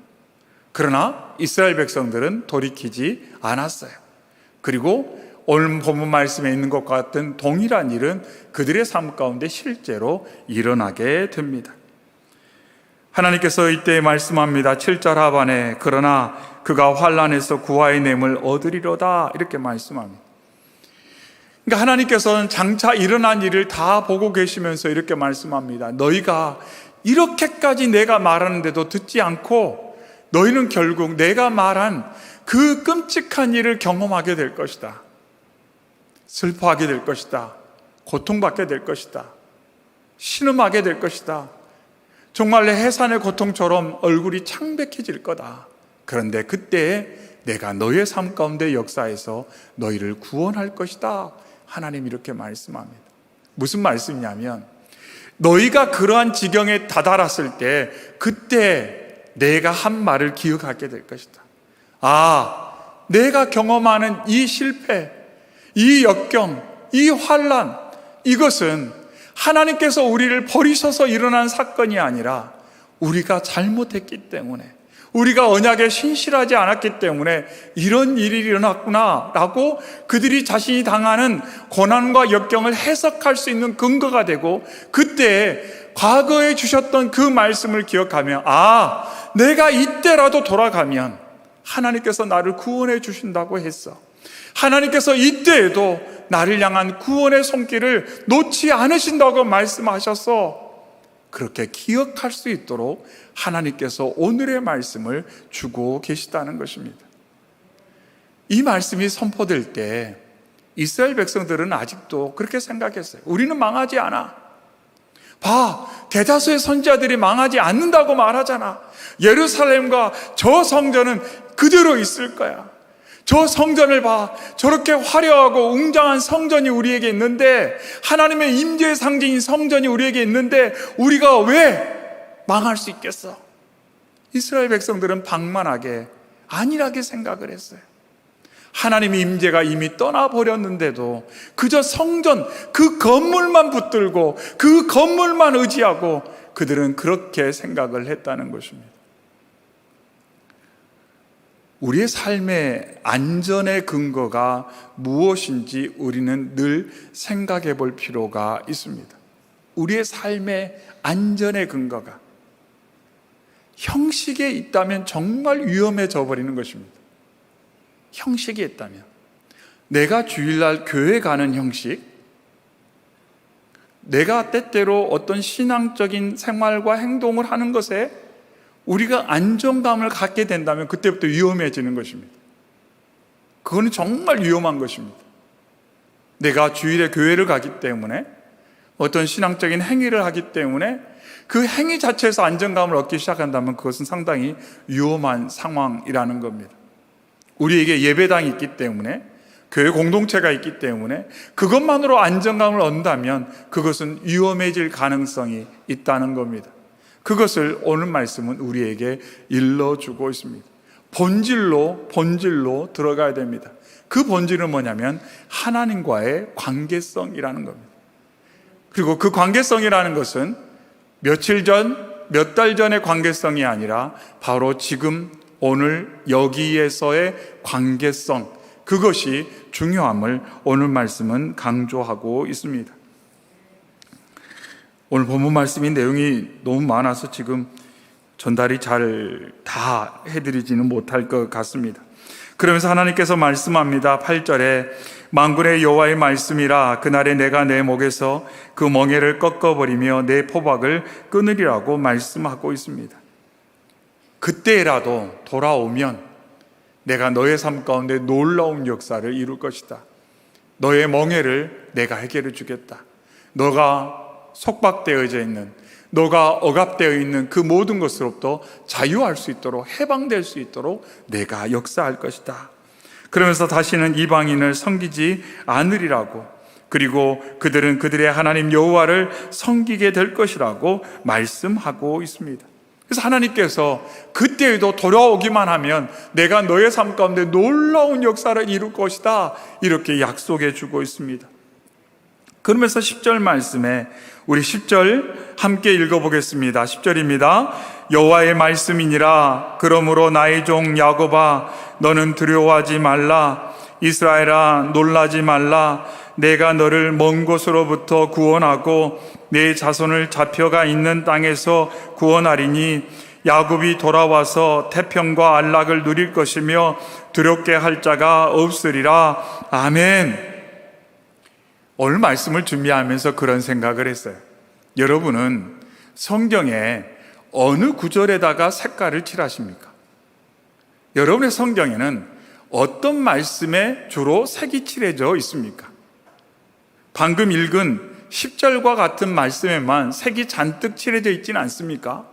그러나 이스라엘 백성들은 돌이키지 않았어요. 그리고 오늘 본문 말씀에 있는 것과 같은 동일한 일은 그들의 삶 가운데 실제로 일어나게 됩니다. 하나님께서 이때 말씀합니다. 7절 하반에 그러나 그가 환난에서 구하의 냄을 얻으리로다 이렇게 말씀합니다. 그러니까 하나님께서는 장차 일어난 일을 다 보고 계시면서 이렇게 말씀합니다. 너희가 이렇게까지 내가 말하는데도 듣지 않고 너희는 결국 내가 말한 그 끔찍한 일을 경험하게 될 것이다. 슬퍼하게 될 것이다. 고통받게 될 것이다. 신음하게 될 것이다. 정말 내 해산의 고통처럼 얼굴이 창백해질 거다. 그런데 그때 내가 너의 삶 가운데 역사에서 너희를 구원할 것이다. 하나님 이렇게 말씀합니다. 무슨 말씀이냐면 너희가 그러한 지경에 다다랐을 때 그때 내가 한 말을 기억하게 될 것이다. 아, 내가 경험하는 이 실패, 이 역경, 이 환난, 이것은 하나님께서 우리를 버리셔서 일어난 사건이 아니라 우리가 잘못했기 때문에, 우리가 언약에 신실하지 않았기 때문에 이런 일이 일어났구나 라고 그들이 자신이 당하는 고난과 역경을 해석할 수 있는 근거가 되고, 그때 과거에 주셨던 그 말씀을 기억하며 아, 내가 이때라도 돌아가면 하나님께서 나를 구원해 주신다고 했어. 하나님께서 이때에도 나를 향한 구원의 손길을 놓지 않으신다고 말씀하셔서 그렇게 기억할 수 있도록 하나님께서 오늘의 말씀을 주고 계시다는 것입니다. 이 말씀이 선포될 때 이스라엘 백성들은 아직도 그렇게 생각했어요. 우리는 망하지 않아. 봐, 대다수의 선지자들이 망하지 않는다고 말하잖아. 예루살렘과 저 성전은 그대로 있을 거야. 저 성전을 봐. 저렇게 화려하고 웅장한 성전이 우리에게 있는데, 하나님의 임재의 상징인 성전이 우리에게 있는데 우리가 왜 망할 수 있겠어? 이스라엘 백성들은 방만하게, 안일하게 생각을 했어요. 하나님의 임재가 이미 떠나버렸는데도 그저 성전, 그 건물만 붙들고 그 건물만 의지하고 그들은 그렇게 생각을 했다는 것입니다. 우리의 삶의 안전의 근거가 무엇인지 우리는 늘 생각해 볼 필요가 있습니다. 우리의 삶의 안전의 근거가 형식에 있다면 정말 위험해져 버리는 것입니다. 형식에 있다면 내가 주일날 교회 가는 형식, 내가 때때로 어떤 신앙적인 생활과 행동을 하는 것에 우리가 안정감을 갖게 된다면 그때부터 위험해지는 것입니다. 그거는 정말 위험한 것입니다. 내가 주일에 교회를 가기 때문에, 어떤 신앙적인 행위를 하기 때문에 그 행위 자체에서 안정감을 얻기 시작한다면 그것은 상당히 위험한 상황이라는 겁니다. 우리에게 예배당이 있기 때문에, 교회 공동체가 있기 때문에 그것만으로 안정감을 얻는다면 그것은 위험해질 가능성이 있다는 겁니다. 그것을 오늘 말씀은 우리에게 일러주고 있습니다. 본질로 들어가야 됩니다. 그 본질은 뭐냐면 하나님과의 관계성이라는 겁니다. 그리고 그 관계성이라는 것은 며칠 전 몇 달 전의 관계성이 아니라 바로 지금 오늘 여기에서의 관계성, 그것이 중요함을 오늘 말씀은 강조하고 있습니다. 오늘 본문 말씀이 내용이 너무 많아서 지금 전달이 잘 다 해드리지는 못할 것 같습니다. 그러면서 하나님께서 말씀합니다. 8절에 만군의 여호와의 말씀이라 그날에 내가 내 목에서 그 멍에를 꺾어버리며 내 포박을 끊으리라고 말씀하고 있습니다. 그때라도 돌아오면 내가 너의 삶 가운데 놀라운 역사를 이룰 것이다. 너의 멍에를 내가 해결해 주겠다. 너가 속박되어져 있는, 너가 억압되어 있는 그 모든 것으로부터 자유할 수 있도록, 해방될 수 있도록 내가 역사할 것이다. 그러면서 다시는 이방인을 섬기지 않으리라고, 그리고 그들은 그들의 하나님 여호와를 섬기게 될 것이라고 말씀하고 있습니다. 그래서 하나님께서 그때에도 돌아오기만 하면 내가 너의 삶 가운데 놀라운 역사를 이룰 것이다, 이렇게 약속해 주고 있습니다. 그러면서 10절 말씀에 우리 10절 함께 읽어보겠습니다. 10절입니다. 여호와의 말씀이니라. 그러므로 나의 종 야곱아 너는 두려워하지 말라. 이스라엘아 놀라지 말라. 내가 너를 먼 곳으로부터 구원하고 내 자손을 잡혀가 있는 땅에서 구원하리니 야곱이 돌아와서 태평과 안락을 누릴 것이며 두렵게 할 자가 없으리라. 아멘. 오늘 말씀을 준비하면서 그런 생각을 했어요. 여러분은 성경에 어느 구절에다가 색깔을 칠하십니까? 여러분의 성경에는 어떤 말씀에 주로 색이 칠해져 있습니까? 방금 읽은 10절과 같은 말씀에만 색이 잔뜩 칠해져 있지는 않습니까?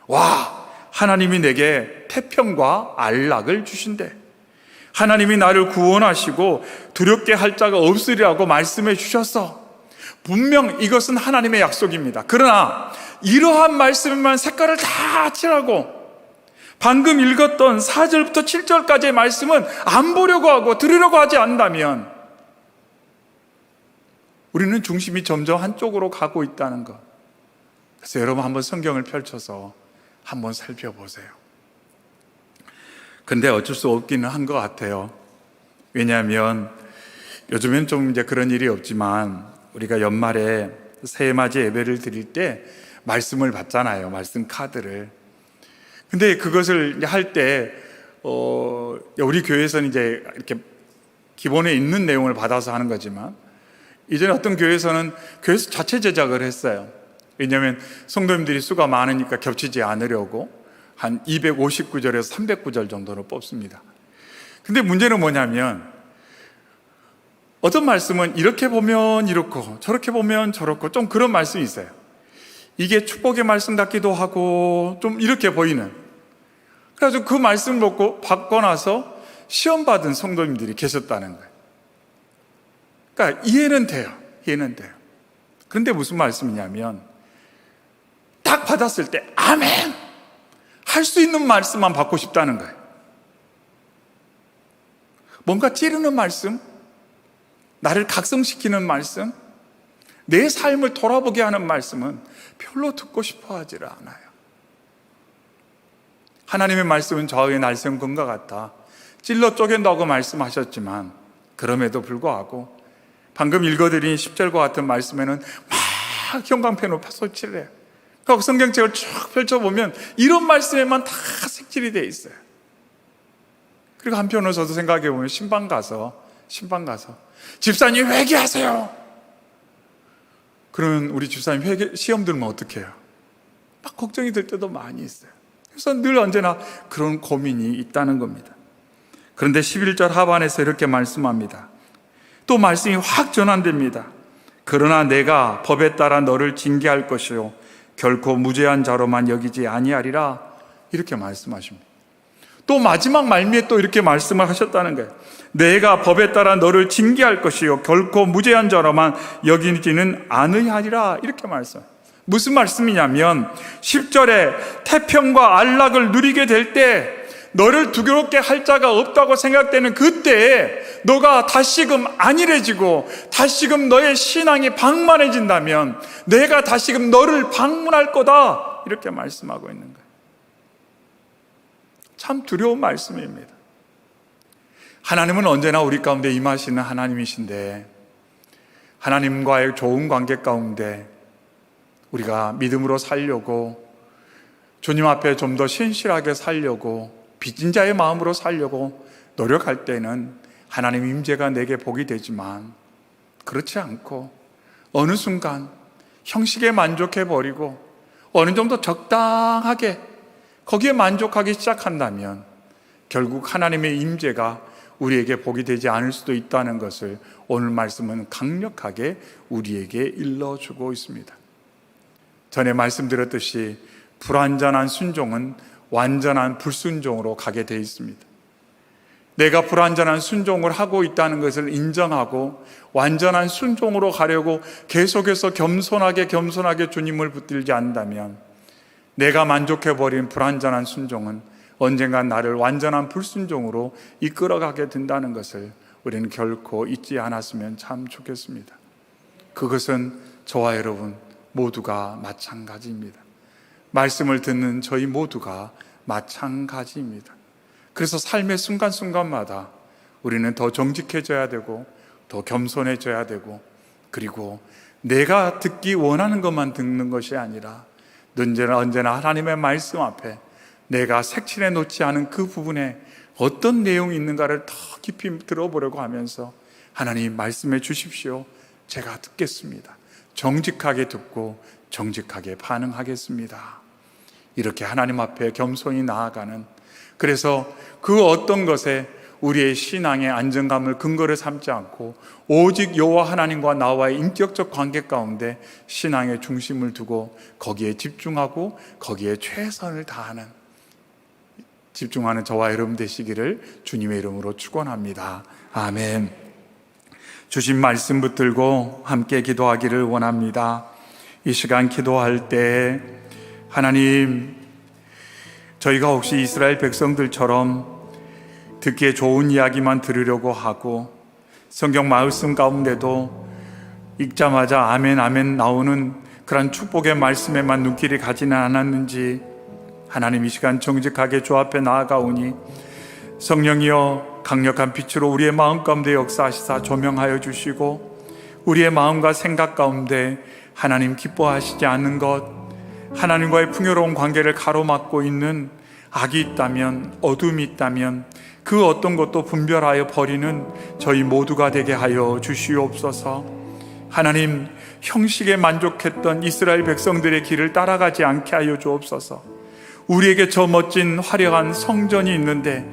와, 하나님이 내게 태평과 안락을 주신대. 하나님이 나를 구원하시고 두렵게 할 자가 없으리라고 말씀해 주셨어. 분명 이것은 하나님의 약속입니다. 그러나 이러한 말씀에만 색깔을 다 칠하고 방금 읽었던 4절부터 7절까지의 말씀은 안 보려고 하고 들으려고 하지 않는다면 우리는 중심이 점점 한쪽으로 가고 있다는 것. 그래서 여러분 한번 성경을 펼쳐서 한번 살펴보세요. 근데 어쩔 수 없기는 한 것 같아요. 왜냐하면 요즘엔 좀 이제 그런 일이 없지만 우리가 연말에 새해맞이 예배를 드릴 때 말씀을 받잖아요. 말씀 카드를. 근데 그것을 할 때 우리 교회에서는 이제 이렇게 기본에 있는 내용을 받아서 하는 거지만 이전에 어떤 교회에서는 교회에서 자체 제작을 했어요. 왜냐하면 성도님들이 수가 많으니까 겹치지 않으려고 한 259절에서 309절 정도로 뽑습니다. 근데 문제는 뭐냐면 어떤 말씀은 이렇게 보면 이렇고 저렇게 보면 저렇고 좀 그런 말씀이 있어요. 이게 축복의 말씀 같기도 하고 좀 이렇게 보이는. 그래서 그 말씀을 받고 나서 시험 받은 성도님들이 계셨다는 거예요. 그러니까 이해는 돼요. 이해는 돼요. 그런데 무슨 말씀이냐면 딱 받았을 때 아멘! 할 수 있는 말씀만 받고 싶다는 거예요. 뭔가 찌르는 말씀, 나를 각성시키는 말씀, 내 삶을 돌아보게 하는 말씀은 별로 듣고 싶어 하지 않아요. 하나님의 말씀은 저의 날쌘금과 같다. 찔러 쪼갠다고 말씀하셨지만 그럼에도 불구하고 방금 읽어드린 10절과 같은 말씀에는 막 형광펜으로 솔칠을 해요. 그러니까 성경책을 쭉 펼쳐보면 이런 말씀에만 다 색칠이 되어 있어요. 그리고 한편으로 저도 생각해보면 신방 가서 집사님 회개하세요. 그러면 우리 집사님 회개 시험 들면 어떻게 해요? 막 걱정이 될 때도 많이 있어요. 그래서 늘 언제나 그런 고민이 있다는 겁니다. 그런데 11절 하반에서 이렇게 말씀합니다. 또 말씀이 확 전환됩니다. 그러나 내가 법에 따라 너를 징계할 것이요 결코 무죄한 자로만 여기지 아니하리라, 이렇게 말씀하십니다. 또 마지막 말미에 또 이렇게 말씀을 하셨다는 거예요. 내가 법에 따라 너를 징계할 것이요 결코 무죄한 자로만 여기지는 아니하리라, 이렇게 말씀해요. 무슨 말씀이냐면 10절에 태평과 안락을 누리게 될 때 너를 두렵게 할 자가 없다고 생각되는 그때에 너가 다시금 안일해지고 다시금 너의 신앙이 방만해진다면 내가 다시금 너를 방문할 거다, 이렇게 말씀하고 있는 거예요. 참 두려운 말씀입니다. 하나님은 언제나 우리 가운데 임하시는 하나님이신데, 하나님과의 좋은 관계 가운데 우리가 믿음으로 살려고, 주님 앞에 좀 더 신실하게 살려고, 빚진 자의 마음으로 살려고 노력할 때는 하나님 임재가 내게 복이 되지만, 그렇지 않고 어느 순간 형식에 만족해버리고 어느 정도 적당하게 거기에 만족하기 시작한다면 결국 하나님의 임재가 우리에게 복이 되지 않을 수도 있다는 것을 오늘 말씀은 강력하게 우리에게 일러주고 있습니다. 전에 말씀드렸듯이 불완전한 순종은 완전한 불순종으로 가게 되어 있습니다. 내가 불완전한 순종을 하고 있다는 것을 인정하고 완전한 순종으로 가려고 계속해서 겸손하게 주님을 붙들지 않는다면 내가 만족해버린 불완전한 순종은 언젠간 나를 완전한 불순종으로 이끌어가게 된다는 것을 우리는 결코 잊지 않았으면 참 좋겠습니다. 그것은 저와 여러분 모두가 마찬가지입니다. 말씀을 듣는 저희 모두가 마찬가지입니다. 그래서 삶의 순간순간마다 우리는 더 정직해져야 되고 더 겸손해져야 되고, 그리고 내가 듣기 원하는 것만 듣는 것이 아니라 언제나 하나님의 말씀 앞에 내가 색칠해 놓지 않은 그 부분에 어떤 내용이 있는가를 더 깊이 들어보려고 하면서, 하나님 말씀해 주십시오, 제가 듣겠습니다, 정직하게 듣고 정직하게 반응하겠습니다, 이렇게 하나님 앞에 겸손히 나아가는, 그래서 그 어떤 것에 우리의 신앙의 안정감을 근거를 삼지 않고 오직 여호와 하나님과 나와의 인격적 관계 가운데 신앙의 중심을 두고 거기에 집중하고 거기에 최선을 다하는, 집중하는 저와 여러분 되시기를 주님의 이름으로 축원합니다. 아멘. 주신 말씀 붙들고 함께 기도하기를 원합니다. 이 시간 기도할 때 하나님, 저희가 혹시 이스라엘 백성들처럼 듣기에 좋은 이야기만 들으려고 하고 성경 말씀 가운데도 읽자마자 아멘 아멘 나오는 그런 축복의 말씀에만 눈길이 가지는 않았는지, 하나님 이 시간 정직하게 주 앞에 나아가오니 성령이여 강력한 빛으로 우리의 마음 가운데 역사하시사 조명하여 주시고, 우리의 마음과 생각 가운데 하나님 기뻐하시지 않는 것, 하나님과의 풍요로운 관계를 가로막고 있는 악이 있다면, 어둠이 있다면 그 어떤 것도 분별하여 버리는 저희 모두가 되게 하여 주시옵소서. 하나님, 형식에 만족했던 이스라엘 백성들의 길을 따라가지 않게 하여 주옵소서. 우리에게 저 멋진 화려한 성전이 있는데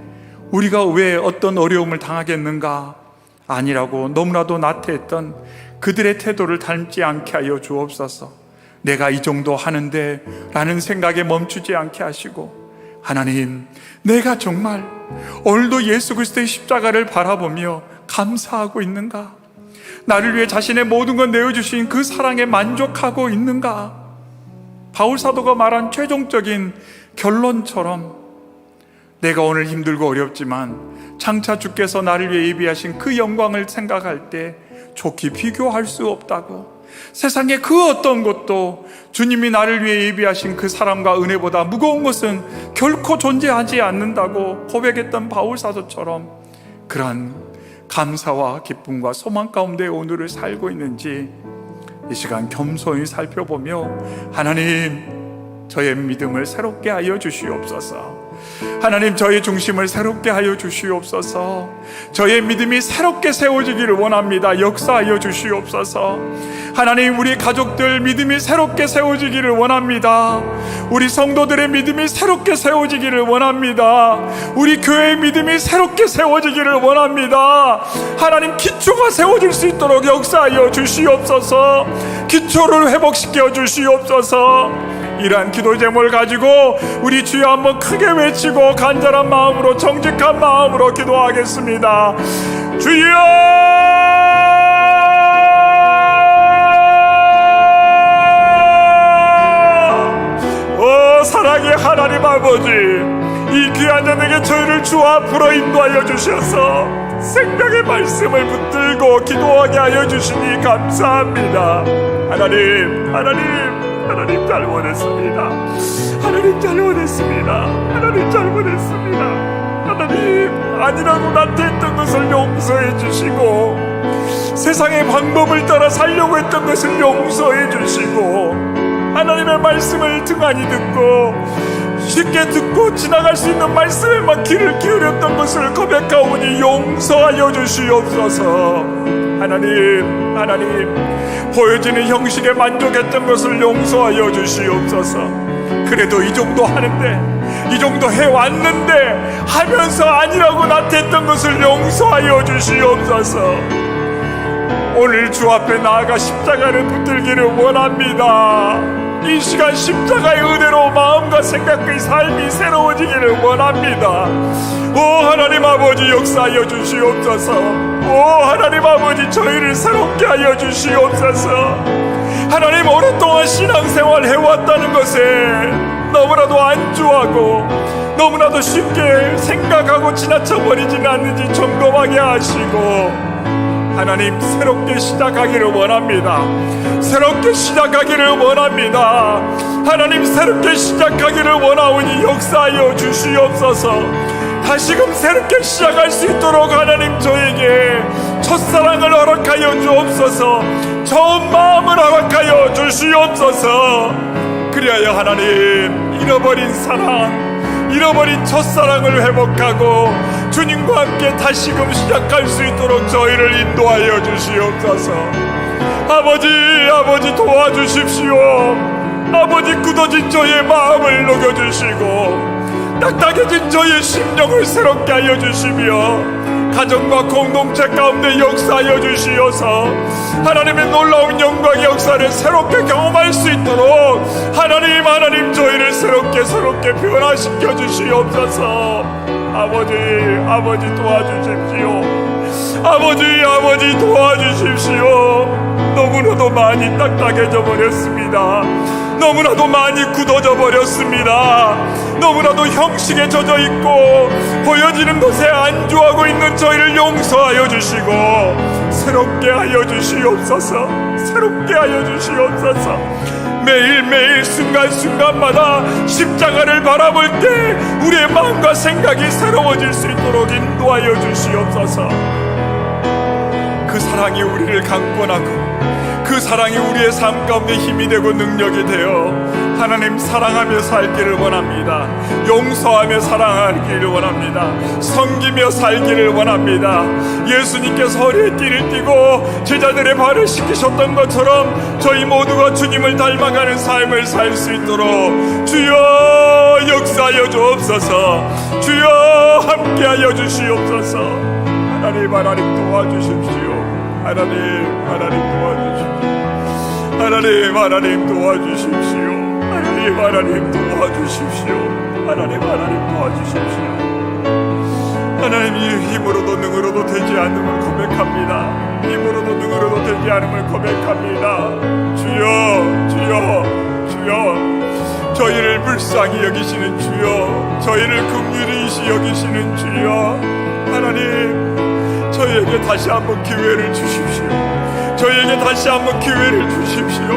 우리가 왜 어떤 어려움을 당하겠는가 아니라고 너무나도 나태했던 그들의 태도를 닮지 않게 하여 주옵소서. 내가 이 정도 하는데 라는 생각에 멈추지 않게 하시고, 하나님, 내가 정말 오늘도 예수 그리스도의 십자가를 바라보며 감사하고 있는가? 나를 위해 자신의 모든 것 내어주신 그 사랑에 만족하고 있는가? 바울 사도가 말한 최종적인 결론처럼 내가 오늘 힘들고 어렵지만 장차 주께서 나를 위해 예비하신 그 영광을 생각할 때 좋게 비교할 수 없다고, 세상의 그 어떤 것도 주님이 나를 위해 예비하신 그 사랑과 은혜보다 무거운 것은 결코 존재하지 않는다고 고백했던 바울 사도처럼 그러한 감사와 기쁨과 소망 가운데 오늘을 살고 있는지 이 시간 겸손히 살펴보며, 하나님, 저의 믿음을 새롭게 하여 주시옵소서. 하나님, 저의 중심을 새롭게 하여 주시옵소서. 저의 믿음이 새롭게 세워지기를 원합니다. 역사하여 주시옵소서. 하나님, 우리 가족들 믿음이 새롭게 세워지기를 원합니다. 우리 성도들의 믿음이 새롭게 세워지기를 원합니다. 우리 교회의 믿음이 새롭게 세워지기를 원합니다. 하나님, 기초가 세워질 수 있도록 역사하여 주시옵소서. 기초를 회복시켜 주시옵소서. 이러한 기도 제목을 가지고 우리 주여 한번 크게 외치고 간절한 마음으로, 정직한 마음으로 기도하겠습니다. 주여! 오 사랑의 하나님 아버지, 이 귀한 자에게 저희를 주 앞으로 인도하여 주셔서 생명의 말씀을 붙들고 기도하게 하여 주시니 감사합니다. 하나님, 하나님 잘못했습니다. 하나님 잘못했습니다. 하나님 잘못했습니다. 하나님 아니라고 나한테 했던 것을 용서해 주시고 세상의 방법을 따라 살려고 했던 것을 용서해 주시고 하나님의 말씀을 등한히 듣고 쉽게 듣고 지나갈 수 있는 말씀에만 귀를 기울였던 것을 고백하오니 용서하여 주시옵소서. 하나님 보여지는 형식에 만족했던 것을 용서하여 주시옵소서. 그래도 이 정도 하는데 이 정도 해왔는데 하면서 아니라고 나태했던 것을 용서하여 주시옵소서. 오늘 주 앞에 나아가 십자가를 붙들기를 원합니다. 이 시간 십자가의 은혜로 마음과 생각의 삶이 새로워지기를 원합니다. 오 하나님 아버지 역사하여 주시옵소서. 오 하나님 아버지 저희를 새롭게 하여 주시옵소서. 하나님 오랫동안 신앙생활 해왔다는 것에 너무나도 안주하고 너무나도 쉽게 생각하고 지나쳐버리지는 않는지 점검하게 하시고 하나님 새롭게 시작하기를 원합니다. 새롭게 시작하기를 원합니다. 하나님 새롭게 시작하기를 원하오니 역사하여 주시옵소서. 다시금 새롭게 시작할 수 있도록 하나님 저에게 첫사랑을 허락하여 주옵소서. 처음 마음을 허락하여 주시옵소서. 그리하여 하나님 잃어버린 사랑 잃어버린 첫사랑을 회복하고 주님과 함께 다시금 시작할 수 있도록 저희를 인도하여 주시옵소서. 아버지 도와주십시오. 아버지 굳어진 저의 마음을 녹여주시고 딱딱해진 저의 심령을 새롭게 하여 주시며 가정과 공동체 가운데 역사하여 주시어서 하나님의 놀라운 영광의 역사를 새롭게 경험할 수 있도록 하나님 저희를 새롭게 변화시켜 주시옵소서. 아버지 도와주십시오. 아버지 도와주십시오. 너무나도 많이 딱딱해져 버렸습니다. 너무나도 많이 굳어져 버렸습니다. 너무나도 형식에 젖어 있고 보여지는 것에 안주하고 있는 저희를 용서하여 주시고 새롭게 하여 주시옵소서. 새롭게 하여 주시옵소서. 매일매일 순간순간마다 십자가를 바라볼 때 우리의 마음과 생각이 새로워질 수 있도록 인도하여 주시옵소서. 그 사랑이 우리를 강권하고 그 사랑이 우리의 삶 가운데 힘이 되고 능력이 되어 하나님 사랑하며 살기를 원합니다. 용서하며 사랑하기를 원합니다. 섬기며 살기를 원합니다. 예수님께서 허리에 띠를 띠고 제자들의 발을 씻기셨던 것처럼 저희 모두가 주님을 닮아가는 삶을 살 수 있도록 주여 역사하여 주옵소서. 주여 함께하여 주시옵소서. 하나님 도와주십시오. 하나님 도와주십시오. 하나님 도와주십시오. 하나님 도와주십시오. 하나님 도와주십시오. 하나님 힘으로도 능으로도 되지 않음을 고백합니다. 힘으로도 능으로도 되지 않음을 고백합니다. 주여 저희를 불쌍히 여기시는 주여 저희를 긍휼히 여기시는 주여 하나님 저희에게 다시 한번 기회를 주십시오. 저희에게 다시 한번 기회를 주십시오.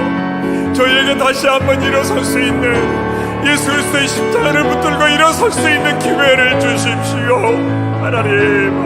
저희에게 다시 한번 일어설 수 있는 예수 그리스도의 십자가를 붙들고 일어설 수 있는 기회를 주십시오. 하나님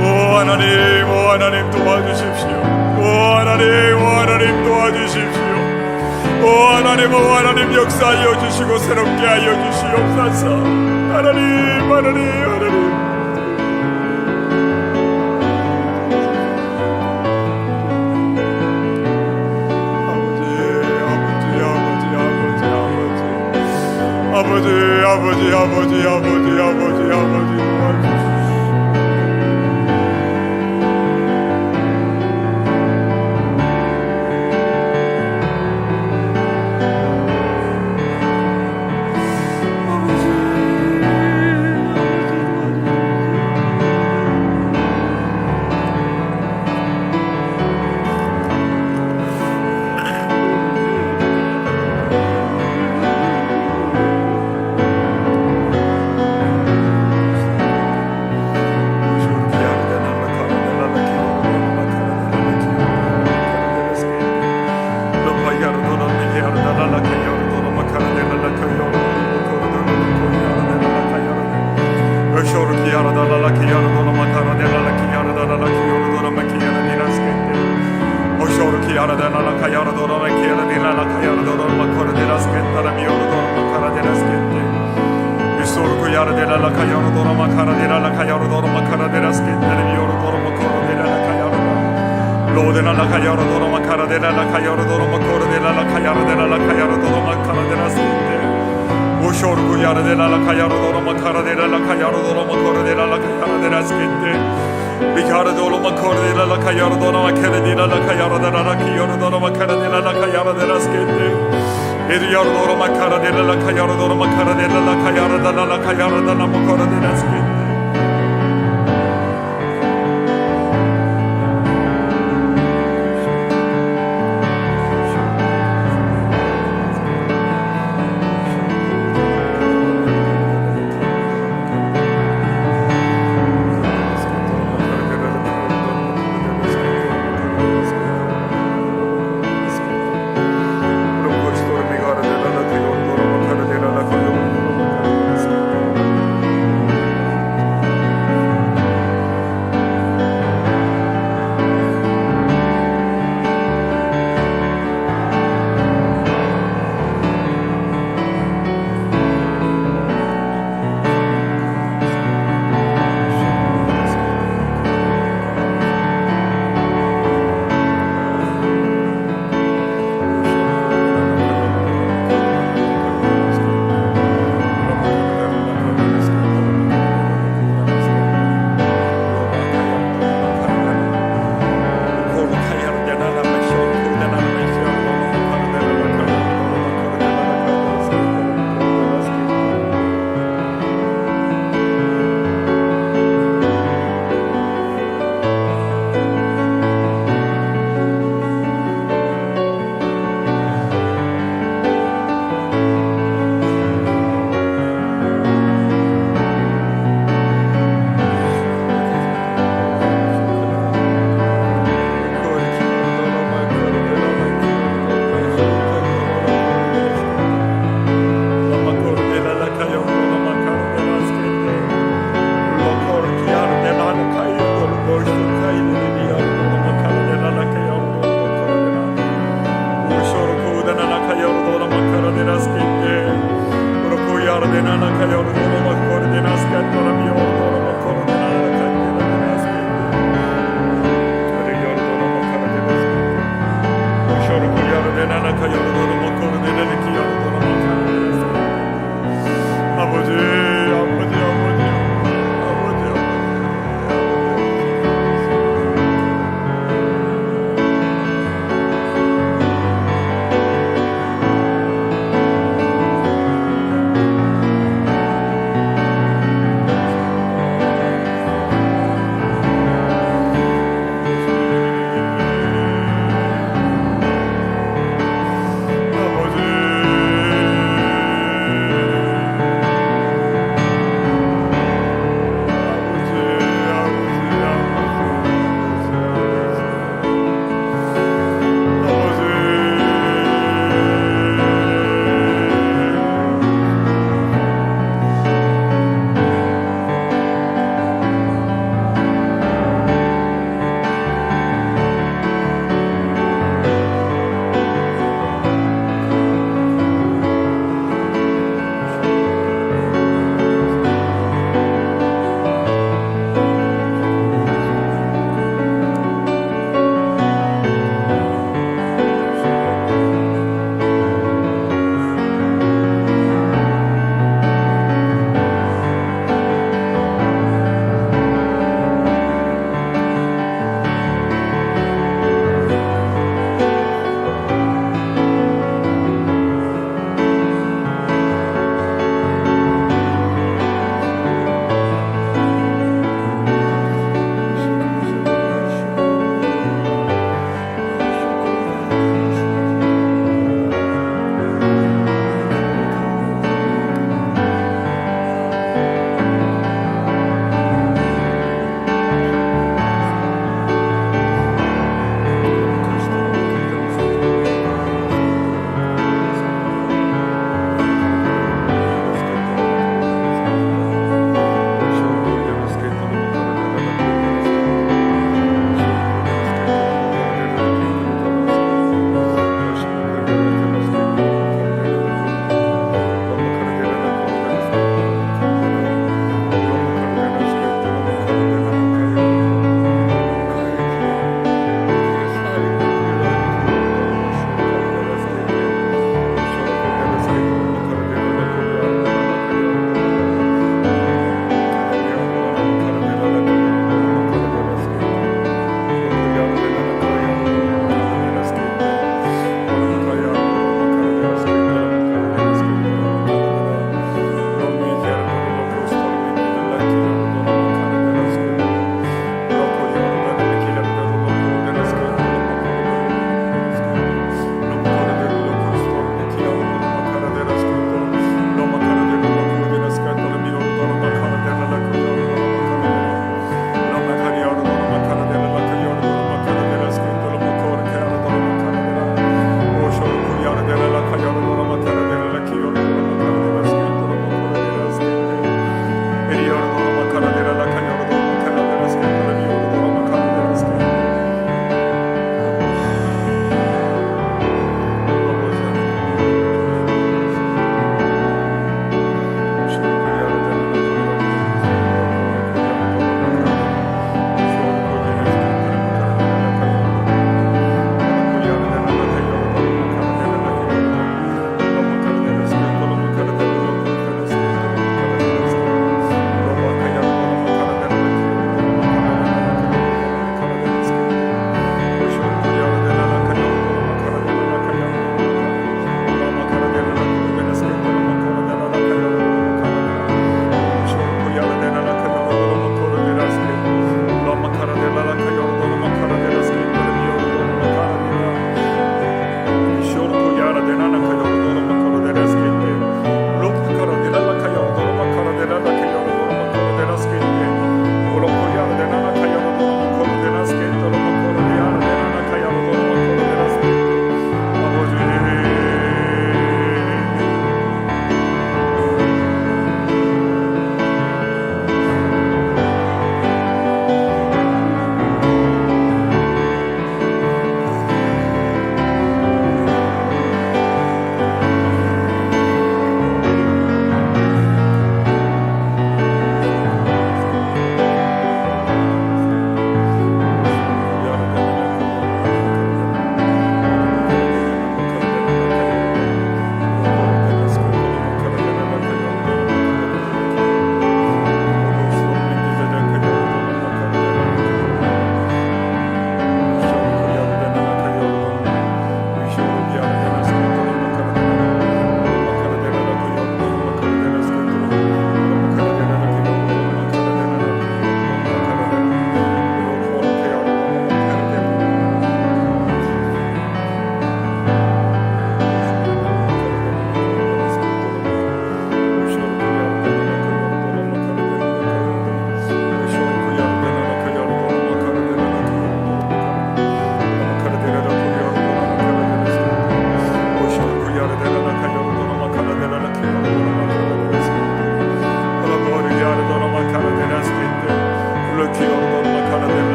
오 하나님 도와주십시오. 오 하나님 도와주십시오. 오 하나님 역사하여 주시고 새롭게 하여 주시옵소서. 하나님 아버지 도와주시오.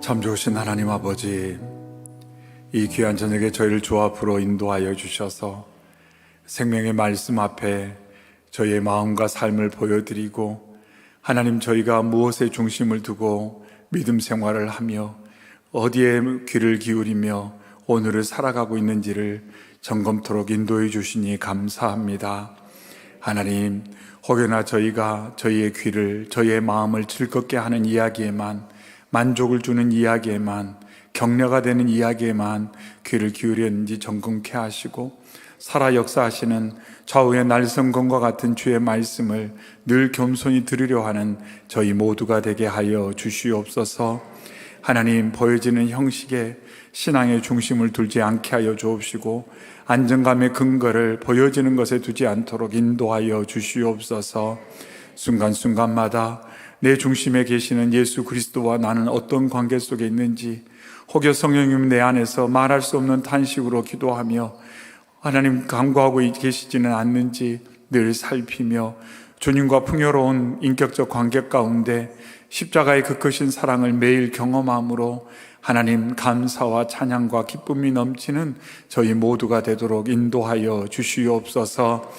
참 좋으신 하나님 아버지, 이 귀한 저녁에 저희를 주 앞으로 인도하여 주셔서 생명의 말씀 앞에 저희의 마음과 삶을 보여드리고, 하나님, 저희가 무엇에 중심을 두고 믿음 생활을 하며 어디에 귀를 기울이며 오늘을 살아가고 있는지를 점검토록 인도해 주시니 감사합니다. 하나님, 혹여나 저희가 저희의 귀를, 저희의 마음을 즐겁게 하는 이야기에만, 만족을 주는 이야기에만, 격려가 되는 이야기에만 귀를 기울였는지 점검케 하시고, 살아 역사하시는 좌우의 날성검과 같은 주의 말씀을 늘 겸손히 들으려 하는 저희 모두가 되게 하여 주시옵소서. 하나님, 보여지는 형식에 신앙의 중심을 두지 않게 하여 주옵시고, 안정감의 근거를 보여지는 것에 두지 않도록 인도하여 주시옵소서. 순간순간마다 내 중심에 계시는 예수 그리스도와 나는 어떤 관계 속에 있는지, 혹여 성령님 내 안에서 말할 수 없는 탄식으로 기도하며 하나님 간구하고 계시지는 않는지 늘 살피며, 주님과 풍요로운 인격적 관계 가운데 십자가의 그 크신 사랑을 매일 경험함으로 하나님 감사와 찬양과 기쁨이 넘치는 저희 모두가 되도록 인도하여 주시옵소서.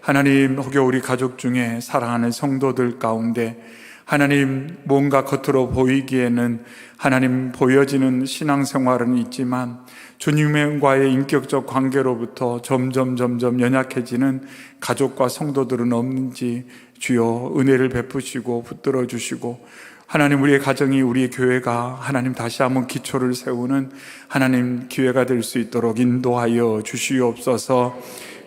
하나님, 혹여 우리 가족 중에 사랑하는 성도들 가운데 하나님, 뭔가 겉으로 보이기에는 하나님 보여지는 신앙생활은 있지만 주님과의 인격적 관계로부터 점점 연약해지는 가족과 성도들은 없는지 주여 은혜를 베푸시고 붙들어 주시고, 하나님, 우리의 가정이, 우리의 교회가 하나님 다시 한번 기초를 세우는 하나님 기회가 될 수 있도록 인도하여 주시옵소서.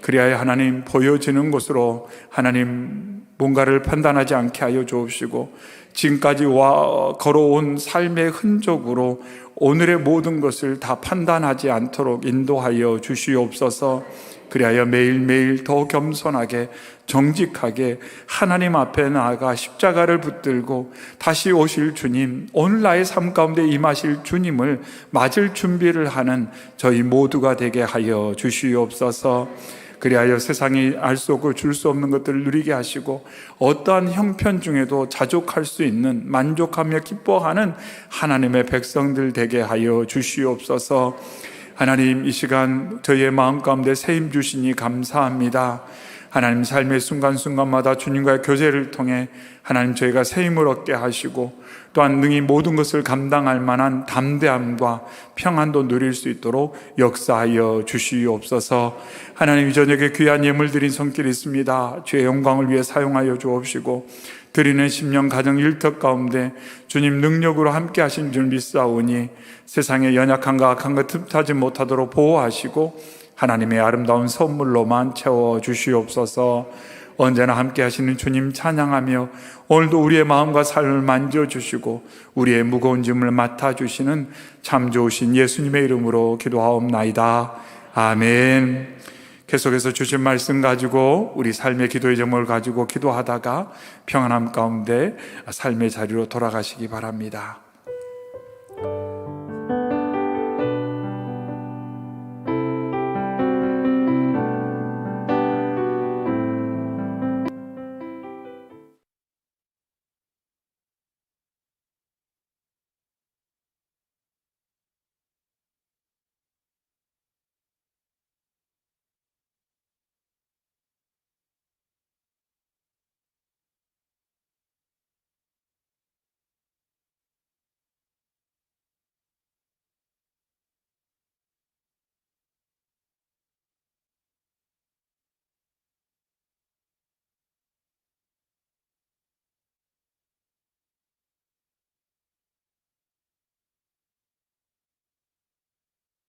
그리하여 하나님, 보여지는 것으로 하나님 뭔가를 판단하지 않게 하여 주옵시고, 지금까지 걸어온 삶의 흔적으로 오늘의 모든 것을 다 판단하지 않도록 인도하여 주시옵소서. 그리하여 매일매일 더 겸손하게 정직하게 하나님 앞에 나아가 십자가를 붙들고 다시 오실 주님, 오늘 나의 삶 가운데 임하실 주님을 맞을 준비를 하는 저희 모두가 되게 하여 주시옵소서. 그리하여 세상이 알 수 없고 줄 수 없는 것들을 누리게 하시고, 어떠한 형편 중에도 자족할 수 있는, 만족하며 기뻐하는 하나님의 백성들 되게 하여 주시옵소서. 하나님, 이 시간 저희의 마음 가운데 세임 주시니 감사합니다. 하나님, 삶의 순간순간마다 주님과의 교제를 통해 하나님 저희가 세임을 얻게 하시고, 또한 능히 모든 것을 감당할 만한 담대함과 평안도 누릴 수 있도록 역사하여 주시옵소서. 하나님, 이 저녁에 귀한 예물 드린 손길이 있습니다. 주의 영광을 위해 사용하여 주옵시고, 드리는 10년 가정 일터 가운데 주님 능력으로 함께 하신 줄 믿사오니 세상의 연약함과 악한 것 틈타지 못하도록 보호하시고 하나님의 아름다운 선물로만 채워주시옵소서. 언제나 함께 하시는 주님 찬양하며 오늘도 우리의 마음과 삶을 만져주시고 우리의 무거운 짐을 맡아주시는 참 좋으신 예수님의 이름으로 기도하옵나이다. 아멘. 계속해서 주신 말씀 가지고 우리 삶의 기도의 제목을 가지고 기도하다가 평안함 가운데 삶의 자리로 돌아가시기 바랍니다.